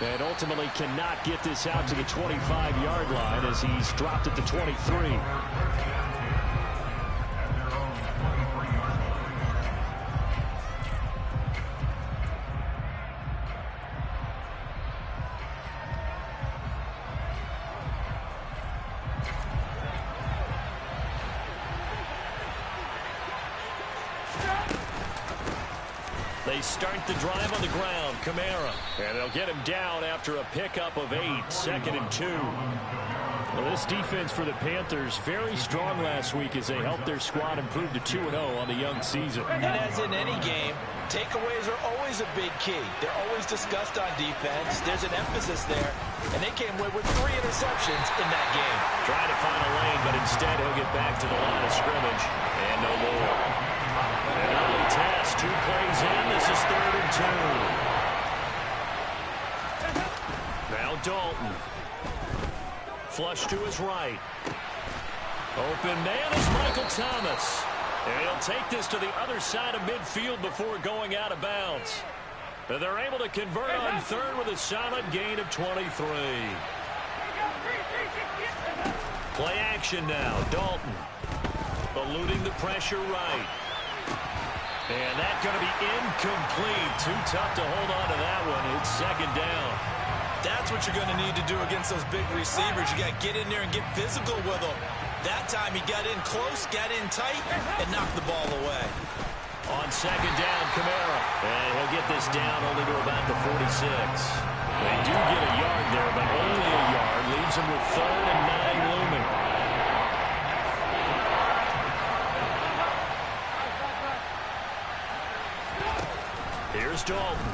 And ultimately cannot get this out to the 25-yard line as he's dropped at the 23. They start the drive on the ground. Kamara. And they'll get him down after a pickup of 8. 2nd and 2. Well, this defense for the Panthers, very strong last week as they helped their squad improve to 2-0 on the young season. And as in any game, takeaways are always a big key. They're always discussed on defense. There's an emphasis there. And they came away with 3 interceptions in that game. Trying to find a lane, but instead he'll get back to the line of scrimmage. And no more. An early test, 2 plays in. This is 3rd and 2. Now Dalton. Flush to his right. Open man is Michael Thomas. And he'll take this to the other side of midfield before going out of bounds. And they're able to convert on 3rd with a solid gain of 23. Play action now. Dalton. Eluding the pressure right. And that's going to be incomplete. Too tough to hold on to that one. It's 2nd down. That's what you're going to need to do against those big receivers. You got to get in there and get physical with them. That time he got in close, got in tight, and knocked the ball away. On 2nd down, Kamara. And he'll get this down only to about the 46. They do get a yard there, but only a yard. Leaves them with 3rd and 9 looming. Here's Dalton.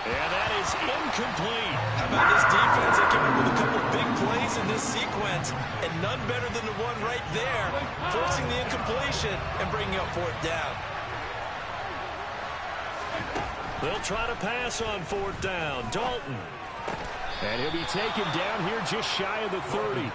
And that is incomplete. How about this defense? They came up with a couple big plays in this sequence, and none better than the one right there, forcing the incompletion and bringing up 4th down. They'll try to pass on 4th down. Dalton. And he'll be taken down here just shy of the 30.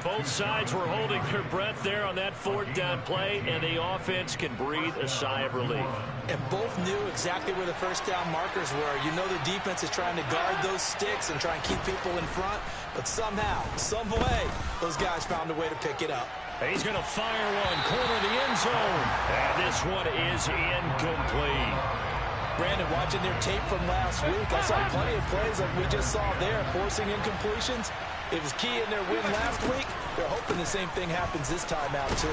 Both sides were holding their breath there on that 4th down play, and the offense can breathe a sigh of relief. And both knew exactly where the 1st down markers were. You know the defense is trying to guard those sticks and try and keep people in front, but somehow, some way, those guys found a way to pick it up. He's going to fire one, corner of the end zone, and this one is incomplete. Brandon, watching their tape from last week, I saw plenty of plays like we just saw there, forcing incompletions. It was key in their win last week. They're hoping the same thing happens this time out, too.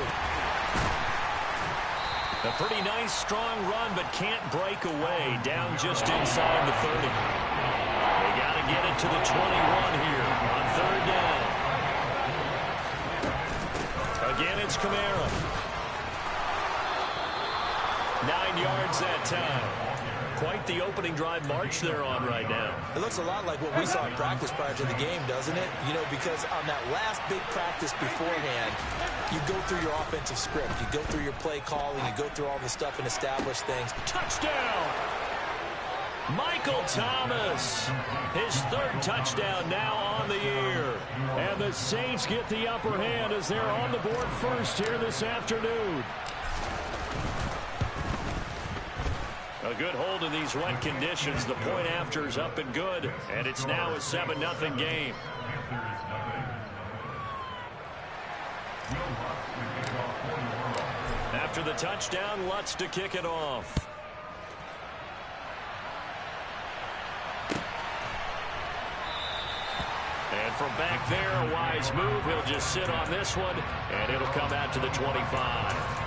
A pretty nice, strong run, but can't break away. Down just inside the 30. They got to get it to the 21 here on 3rd down. Again, it's Kamara. 9 yards that time. quite the opening drive march they're on right now. It looks a lot like what we saw in practice prior to the game, doesn't it? You know, because on that last big practice beforehand, you go through your offensive script. You go through your play calling. You go through all the stuff and establish things. Touchdown! Michael Thomas, his third touchdown now on the year. And the Saints get the upper hand as they're on the board first here this afternoon. A good hold in these wet conditions. The point after is up and good, and it's now a 7-0 game. After the touchdown, Lutz to kick it off. And from back there, a wise move. He'll just sit on this one, and it'll come out to the 25.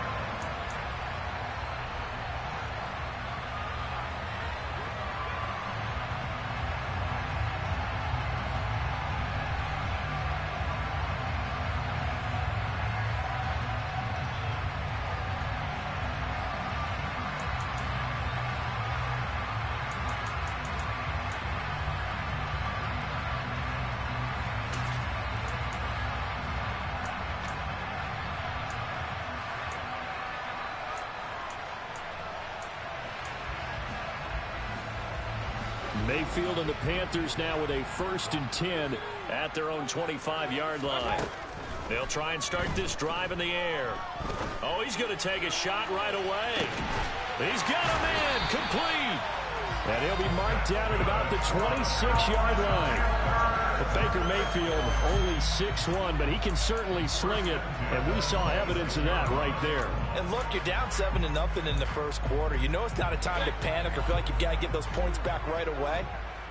Mayfield and the Panthers now with a 1st and 10 at their own 25-yard line. They'll try and start this drive in the air. Oh, he's going to take a shot right away. He's got a man complete. And he'll be marked down at about the 26-yard line. But Baker Mayfield only 6'1", but he can certainly sling it, and we saw evidence of that right there. And look, you're down 7-0 in the first quarter. You know it's not a time to panic or feel like you've got to get those points back right away.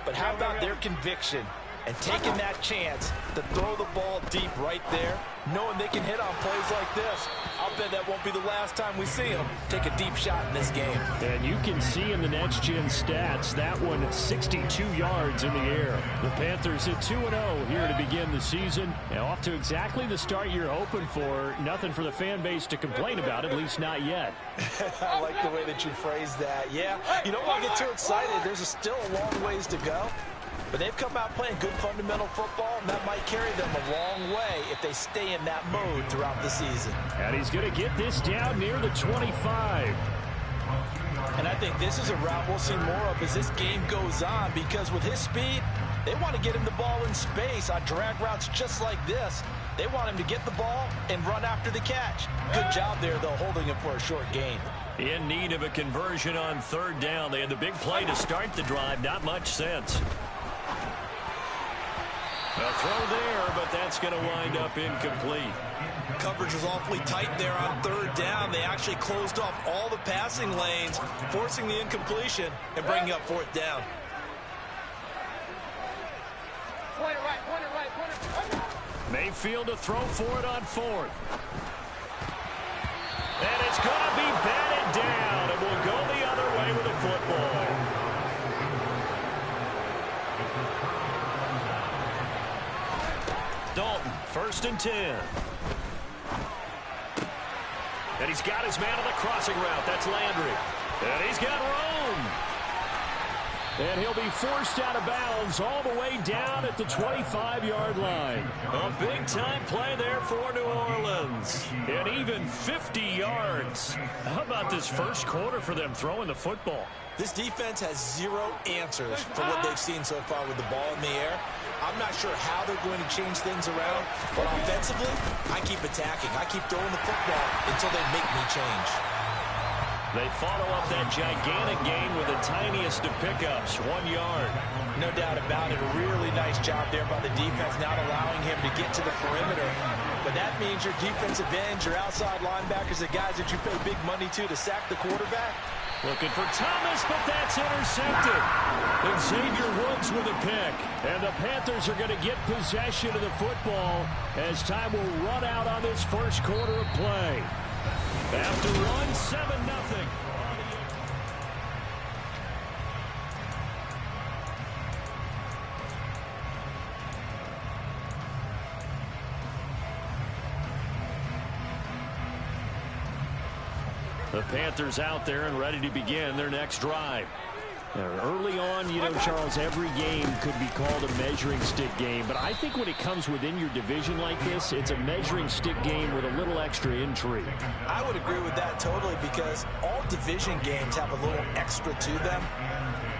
But how about their conviction and taking that chance to throw the ball deep right there, knowing they can hit on plays like this? I'll bet that won't be the last time we see them take a deep shot in this game. And you can see in the next-gen stats, that one 62 yards in the air. The Panthers at 2-0 here to begin the season. And off to exactly the start you're hoping for. Nothing for the fan base to complain about, at least not yet. I like the way that you phrased that. Yeah, you don't want to get too excited. There's still a long ways to go. But they've come out playing good fundamental football, and that might carry them a long way if they stay in that mode throughout the season. And he's going to get this down near the 25. And I think this is a route we'll see more of as this game goes on, because with his speed, they want to get him the ball in space on drag routes just like this. They want him to get the ball and run after the catch. Good job there, though, holding him for a short gain. In need of a conversion on 3rd down. They had the big play to start the drive. Not much sense. A throw there, but that's going to wind up incomplete. Coverage was awfully tight there on 3rd down. They actually closed off all the passing lanes, forcing the incompletion and bringing up 4th down. Mayfield to throw for it on 4th. And it's going to be batted down, and we'll go the other way with the football. Dalton, 1st and 10. And he's got his man on the crossing route. That's Landry. And he's got Rome. And he'll be forced out of bounds all the way down at the 25-yard line. A big-time play there for New Orleans. And even 50 yards. How about this first quarter for them throwing the football? This defense has 0 answers for what they've seen so far with the ball in the air. I'm not sure how they're going to change things around, but offensively, I keep attacking. I keep throwing the football until they make me change. They follow up that gigantic gain with the tiniest of pickups, 1 yard. No doubt about it. A really nice job there by the defense, not allowing him to get to the perimeter. But that means your defensive ends, your outside linebackers, the guys that you pay big money to sack the quarterback. Looking for Thomas, but that's intercepted. And Xavier Woods with a pick. And the Panthers are going to get possession of the football as time will run out on this first quarter of play. After run, 7-0. The Panthers out there and ready to begin their next drive. Early on, Charles, every game could be called a measuring stick game. But I think when it comes within your division like this, it's a measuring stick game with a little extra intrigue. I would agree with that totally because all division games have a little extra to them.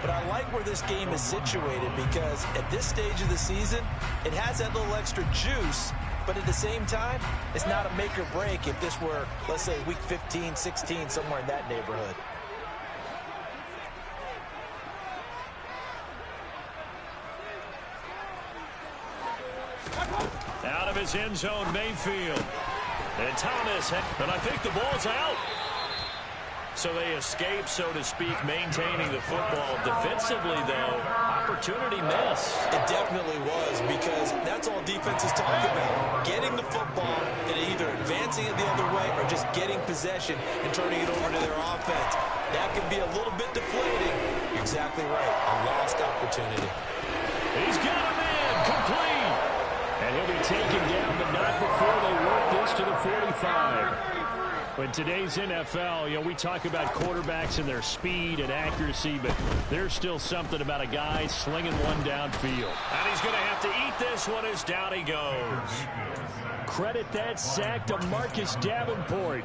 But I like where this game is situated because at this stage of the season, it has that little extra juice. But at the same time, it's not a make or break if this were, let's say, week 15, 16, somewhere in that neighborhood. Out of his end zone, Mayfield. And Thomas, and I think the ball's out. So they escape, so to speak, maintaining the football. Defensively, though, opportunity miss. It definitely was because that's all defenses talk about. Getting the football and either advancing it the other way or just getting possession and turning it over to their offense. That can be a little bit deflating. You're exactly right. A lost opportunity. He's got him in. Complete. And he'll be taken down, but not before they work this to the 45. In today's NFL, we talk about quarterbacks and their speed and accuracy, but there's still something about a guy slinging one downfield. And he's going to have to eat this one as down he goes. Credit that sack to Marcus Davenport.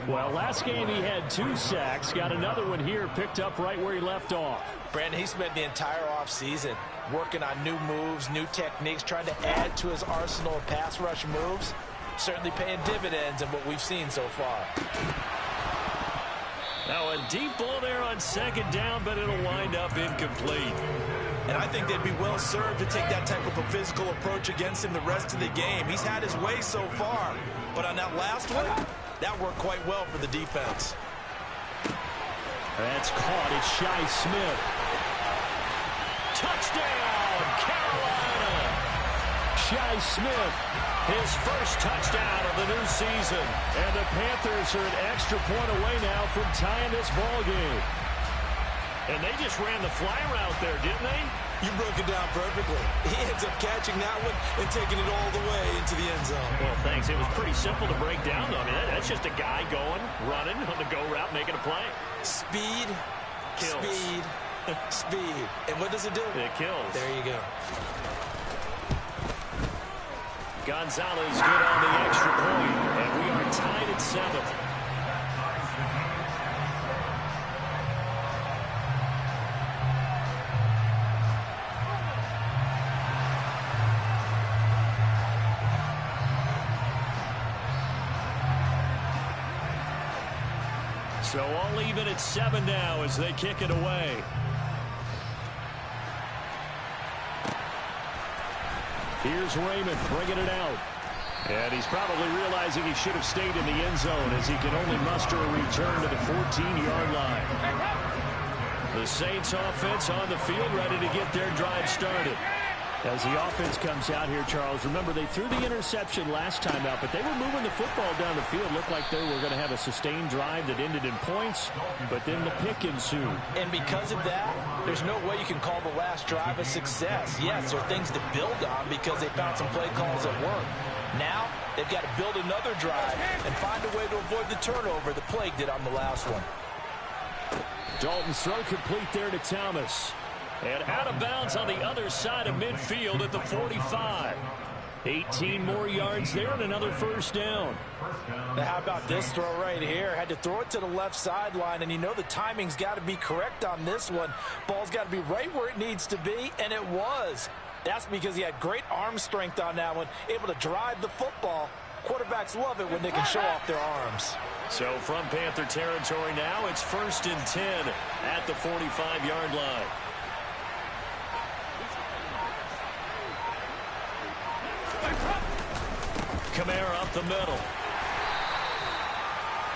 Well, last game he had 2 sacks, got another one here, picked up right where he left off. Brandon, he spent the entire offseason working on new moves, new techniques, trying to add to his arsenal of pass rush moves. Certainly paying dividends in what we've seen so far. Now a deep ball there on second down, but it'll wind up incomplete. And I think they'd be well served to take that type of a physical approach against him the rest of the game. He's had his way so far, but on that last one, that worked quite well for the defense. That's caught. It's Shi Smith. Touchdown, Carolina! Shi Smith, his first touchdown of the new season. And the Panthers are an extra point away now from tying this ball game. And they just ran the fly route there, didn't they? You broke it down perfectly. He ends up catching that one and taking it all the way into the end zone. Well, thanks. It was pretty simple to break down, though. I mean, that's just a guy going, running on the go route, making a play. Speed, kills. Speed, speed. And what does it do? It kills. There you go. Gonzalez good on the extra point, and we are tied at 7. So all even at 7 now as they kick it away. Here's Raymond bringing it out. And he's probably realizing he should have stayed in the end zone as he can only muster a return to the 14-yard line. The Saints offense on the field ready to get their drive started. As the offense comes out here, Charles, remember they threw the interception last time out, but they were moving the football down the field. Looked like they were going to have a sustained drive that ended in points, but then the pick ensued. And because of that, there's no way you can call the last drive a success. Yes, there are things to build on because they found some play calls that work. Now, they've got to build another drive and find a way to avoid the turnover that plagued it on the last one. Dalton's throw complete there to Thomas. And out of bounds on the other side of midfield at the 45. 18 more yards there and another first down. Now how about this throw right here? Had to throw it to the left sideline, and the timing's got to be correct on this one. Ball's got to be right where it needs to be, and it was. That's because he had great arm strength on that one, able to drive the football. Quarterbacks love it when they can show off their arms. So from Panther territory now, it's 1st and 10 at the 45-yard line. Kamara up the middle.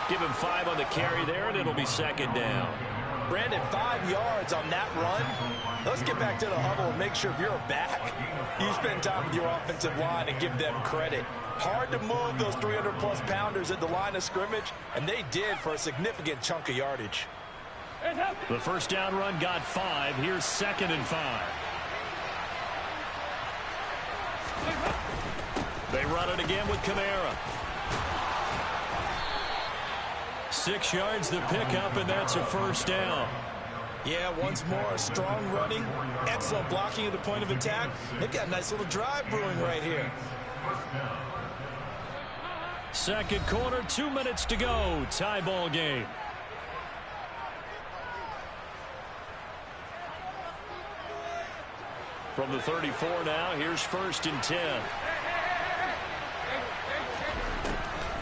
Give him 5 on the carry there, and it'll be 2nd down. Brandon, 5 yards on that run. Let's get back to the huddle and make sure if you're back, you spend time with your offensive line and give them credit. Hard to move those 300-plus pounders at the line of scrimmage, and they did for a significant chunk of yardage. The first down run got 5. Here's 2nd and 5. They run it again with Kamara. 6 yards the pickup, and that's a first down. Yeah, once more, strong running, excellent blocking at the point of attack. They've got a nice little drive brewing right here. Second quarter, 2 minutes to go. Tie ball game. From the 34 now, here's 1st and 10.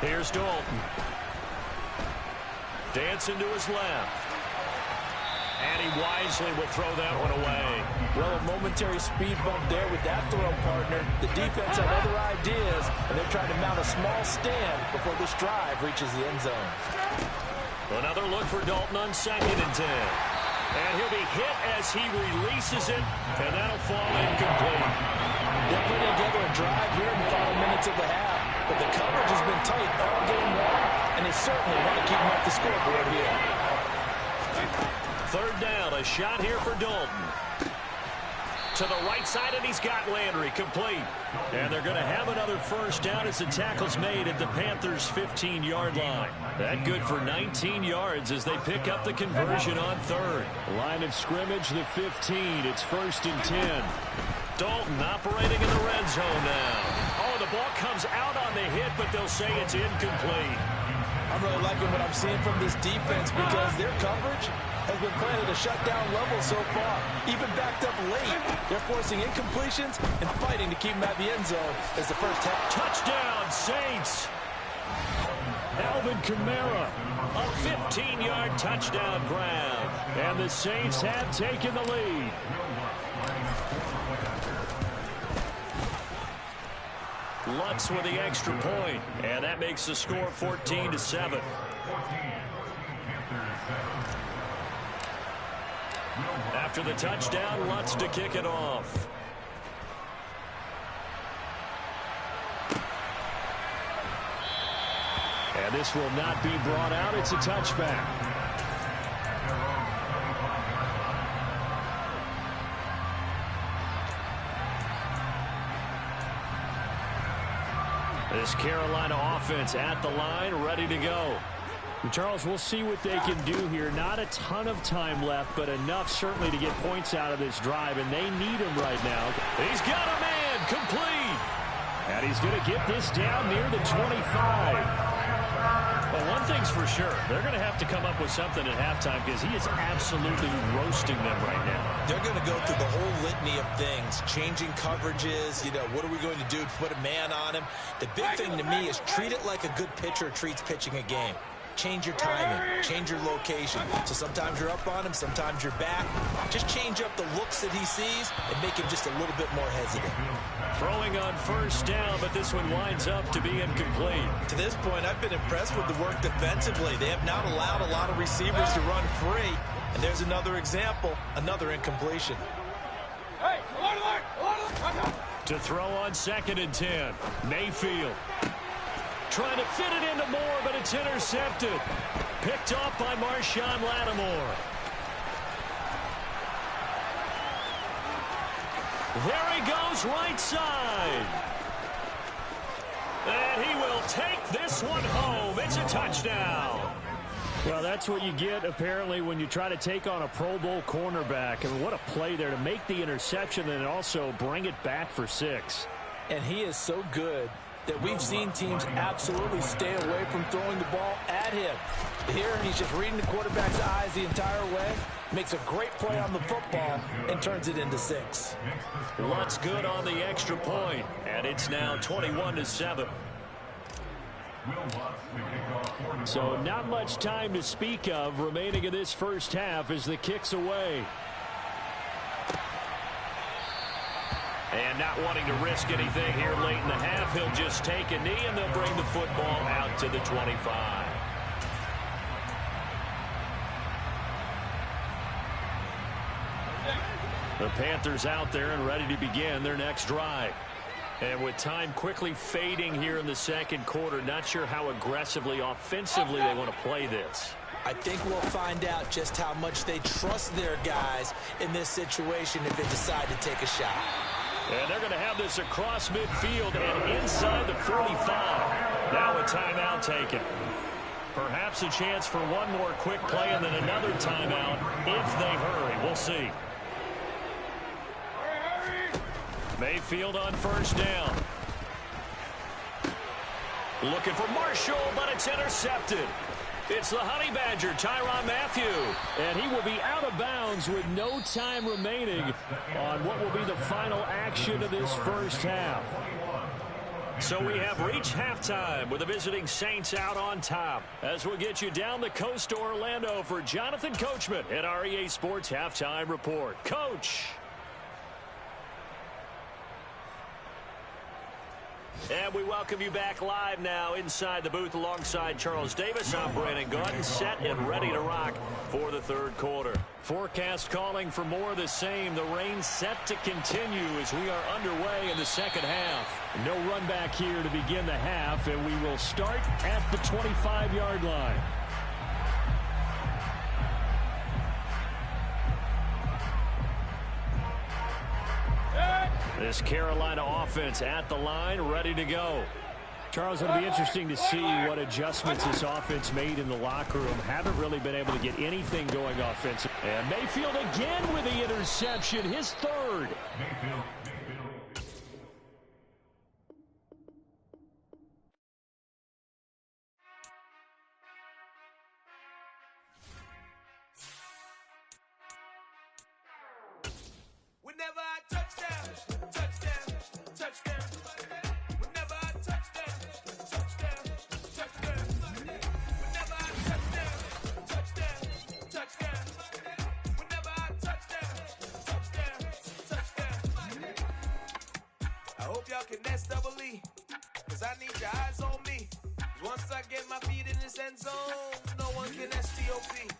Here's Dalton. Dancing to his left. And he wisely will throw that one away. Well, a momentary speed bump there with that throw, partner. The defense had other ideas, and they're trying to mount a small stand before this drive reaches the end zone. Another look for Dalton on 2nd and 10. And he'll be hit as he releases it, and that'll fall incomplete. They're putting together a drive here in the final minutes of the half, but the coverage has been tight all game long, and they certainly want to keep them off the scoreboard here. 3rd down, a shot here for Dalton. To the right side, and he's got Landry complete. And they're going to have another 1st down as the tackle's made at the Panthers' 15-yard line. That good for 19 yards as they pick up the conversion on 3rd. Line of scrimmage, the 15. It's 1st and 10. Dalton operating in the red zone now. Oh, the ball comes out on the hit, but they'll say it's incomplete. I'm really liking what I'm seeing from this defense because their coverage has been playing at a shutdown level so far. Even backed up late, they're forcing incompletions and fighting to keep them at the end zone as the first half. Touchdown, Saints! Alvin Kamara, a 15-yard touchdown grab. And the Saints have taken the lead. Lutz with the extra point, and that makes the score 14-7. After the touchdown, Lutz to kick it off. And this will not be brought out. It's a touchback. This Carolina offense at the line, ready to go. Charles, we'll see what they can do here. Not a ton of time left, but enough certainly to get points out of this drive, and they need him right now. He's got a man, complete. And he's going to get this down near the 25. Well, one thing's for sure. They're going to have to come up with something at halftime because he is absolutely roasting them right now. They're going to go through the whole litany of things, changing coverages, what are we going to do to put a man on him? The big thing to me is treat it like a good pitcher treats pitching a game. Change your timing, change your location. So sometimes you're up on him, sometimes you're back. Just change up the looks that he sees and make him just a little bit more hesitant. Throwing on 1st down, but this one winds up to be incomplete. To this point, I've been impressed with the work defensively. They have not allowed a lot of receivers to run free. And there's another example, another incompletion. To throw on 2nd and 10, Mayfield. Trying to fit it into Moore, but it's intercepted. Picked off by Marshawn Lattimore. There he goes, right side. And he will take this one home. It's a touchdown. Well, that's what you get, apparently, when you try to take on a Pro Bowl cornerback. I mean, what a play there to make the interception and also bring it back for 6. And he is so good that we've seen teams absolutely stay away from throwing the ball at him. Here, he's just reading the quarterback's eyes the entire way, makes a great play on the football, and turns it into 6. Lutz good on the extra point, and it's now 21-7. So not much time to speak of remaining in this first half as the kick's away. And not wanting to risk anything here late in the half, he'll just take a knee, and they'll bring the football out to the 25. The Panthers out there and ready to begin their next drive. And with time quickly fading here in the second quarter, not sure how aggressively, offensively they want to play this. I think we'll find out just how much they trust their guys in this situation if they decide to take a shot. And they're going to have this across midfield and inside the 45. Now a timeout taken. Perhaps a chance for one more quick play and then another timeout if they hurry. We'll see. Mayfield on first down. Looking for Marshall, but it's intercepted. It's the Honey Badger, Tyrann Mathieu. And he will be out of bounds with no time remaining on what will be the final action of this first half. So we have reached halftime with the visiting Saints out on top. As we'll get you down the coast to Orlando for Jonathan Coachman at our EA Sports Halftime Report. Coach. And we welcome you back live now inside the booth alongside Charles Davis. I'm Brandon Gaudin, set and ready to rock for the third quarter. Forecast calling for more of the same. The rain set to continue as we are underway in the second half. No run back here to begin the half, and we will start at the 25-yard line. This Carolina offense at the line, ready to go. Charles, it'll be interesting to see what adjustments this offense made in the locker room. Haven't really been able to get anything going offensive. And Mayfield again with the interception, his third. Whenever I touchdown, touchdown, touchdown. Whenever I touchdown, touchdown, touchdown. Whenever I touchdown, touchdown, touchdown. Whenever I touchdown, touchdown, touchdown. I hope y'all can nest double E, cause I need your eyes on me. Cause once I get my feet in this end zone, no one can STOP.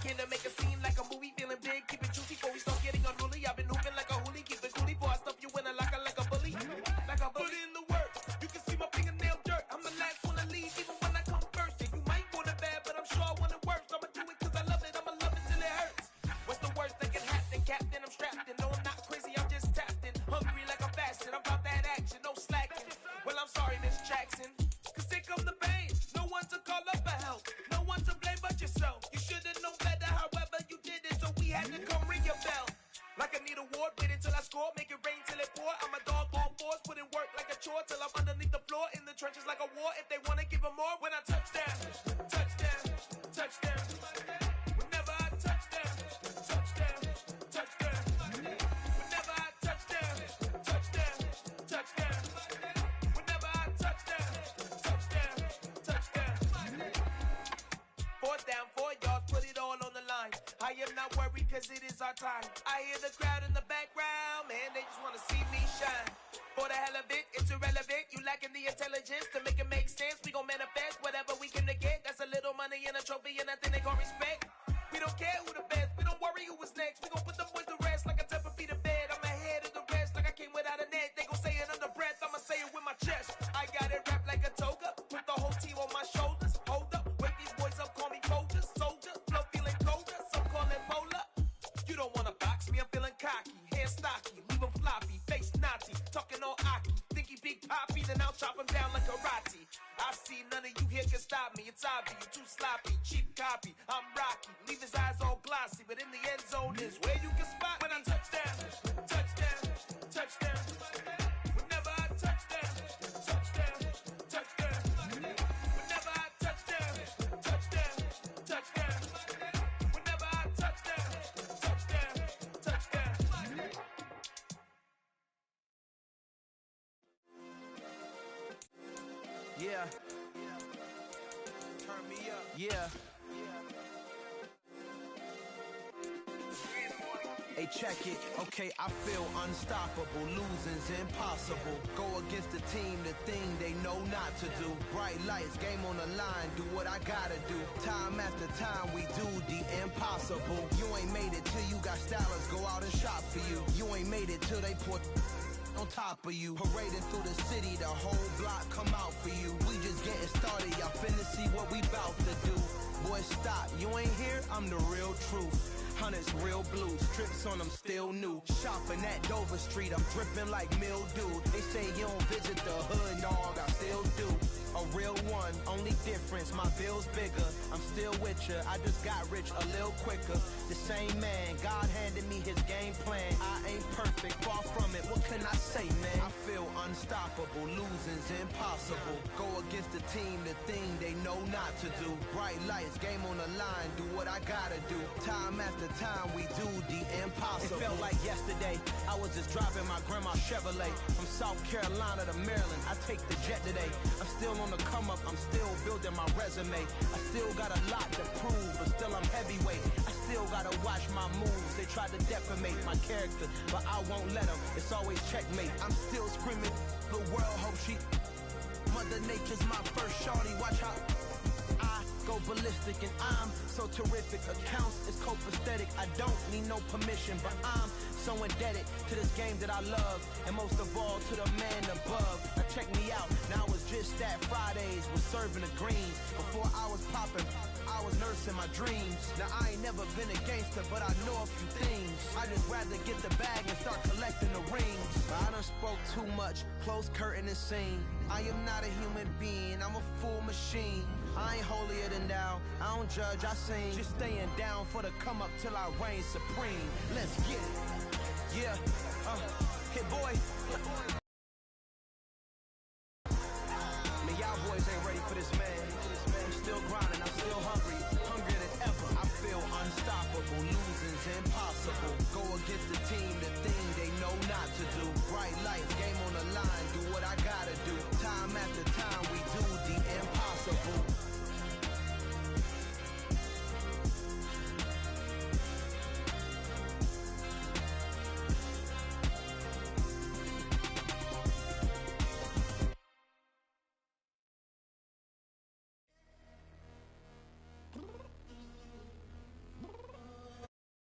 Can I make a scene like a movie, feeling big, keep it juicy before we start getting unruly. I've been hooping like a hoolie, keep it coolie before I stuff you in a locker like a bully. Like a bully. Put in the work, you can see my fingernail dirt. I'm the last one to leave, even when I come first. And you might want it bad, but I'm sure I want it worse. I'ma do it cause I love it, I'ma love it till it hurts. What's the worst that can happen? Captain, I'm strapped in. No, I'm not crazy, I'm just tapped in. Hungry like I'm fasting, I'm about that action, no slacking. Well, I'm sorry, Miss Jackson, cause here come the pain. No one to call up for help, no one to blame but yourself. You should've known better, however you did it, so we had to come ring your bell. Like I need a ward, wait until I score, make it rain till it pour. I'm a dog on fours, put in work like a chore till I'm underneath the floor, in the trenches like a war. If they wanna give them more, when I touchdown, touchdown, touchdown. Whenever I touchdown, touchdown, touchdown. Whenever I touchdown, touchdown, touchdown. Whenever I touchdown, touchdown, touchdown. Fourth down, 4 yards, put it all on the line. I am not worried cause it is our time. I hear the crowd in the background, man, they just wanna see me shine. For the hell of it, it's irrelevant. You lacking the intelligence to make it make sense. We gon' manifest whatever we can get. That's a little money and a trophy and nothing they gon' respect. We don't care who the best, we don't worry who was next. We gon' put the boys to rest like a Tempur-Pedic bed. I'm ahead of the rest like I came without a net. They gon' say it under breath, I'ma say it with my chest. I got it wrapped like a toga, put the whole team on my shoulders. Hold up, wake these boys up, call me Folger, soldier. Flow feeling colder, some call it polar. You don't wanna box me, I'm feeling cocky. Hair stocky, leave him floppy, face naughty. Talking all aki, think he big poppy, then I'll chop him down like karate. I see none of you here can stop me. It's obvious, you too sloppy, cheap copy. I'm Rocky, leave his eyes all glossy, but in the end zone is where you can spot when I touchdown, touchdown, touchdown. Whenever I touchdown, touchdown, touchdown. Whenever I touchdown, touchdown, touchdown. Whenever I touchdown, touchdown, touchdown. Yeah. Turn me up. Yeah. Hey, check it. Okay, I feel unstoppable. Losing's impossible. Go against the team, the thing they know not to do. Bright lights, game on the line. Do what I gotta do. Time after time, we do the impossible. You ain't made it till you got stylers go out and shop for you. You ain't made it till they put on top of you. Parading through the city, the whole block come out for you. We just getting started, y'all finna see what we bout to do. Boy, stop, you ain't here, I'm the real truth. Hunters, real blues, strips on them still new. Shopping at Dover Street, I'm dripping like mildew. They say you don't visit the hood, dog, I still do. A real one, one, only difference, my bill's bigger. I'm still with ya, I just got rich a little quicker. The same man, God handed me his game plan. I ain't perfect, far from it, what can I say, man? I feel unstoppable, losing's impossible. Go against the team, the thing they know not to do. Bright lights, game on the line, do what I gotta do. Time after time, we do the impossible. It felt like yesterday, I was just driving my grandma's Chevrolet. From South Carolina to Maryland, I take the jet today. I'm still on the come up, I'm still building my resume. I still got a lot to prove, but still I'm heavyweight. I still gotta watch my moves. They try to defamate my character, but I won't let them. It's always checkmate. I'm still screaming, the world hope she. Mother Nature's my first shorty, watch how I go ballistic and I'm so terrific. Accounts is copacetic, I don't need no permission, but I'm so indebted to this game that I love, and most of all to the man above. Now check me out, now it's just that Fridays was serving the greens. Before I was popping, I was nursing my dreams. Now I ain't never been a gangster, but I know a few things. I just rather get the bag and start collecting the rings. I done spoke too much, close curtain and scene. I am not a human being, I'm a full machine. I ain't holier than thou, I don't judge, I sing. Just staying down for the come up till I reign supreme. Let's get it. Yeah, hit boy. Man, y'all boys ain't ready for this, man. I'm still grinding, I'm still hungry, hungrier than ever. I feel unstoppable, losing's impossible. Go against the team, the thing they know not to do. Bright lights, game on the line, do what I gotta do. Time after time, we do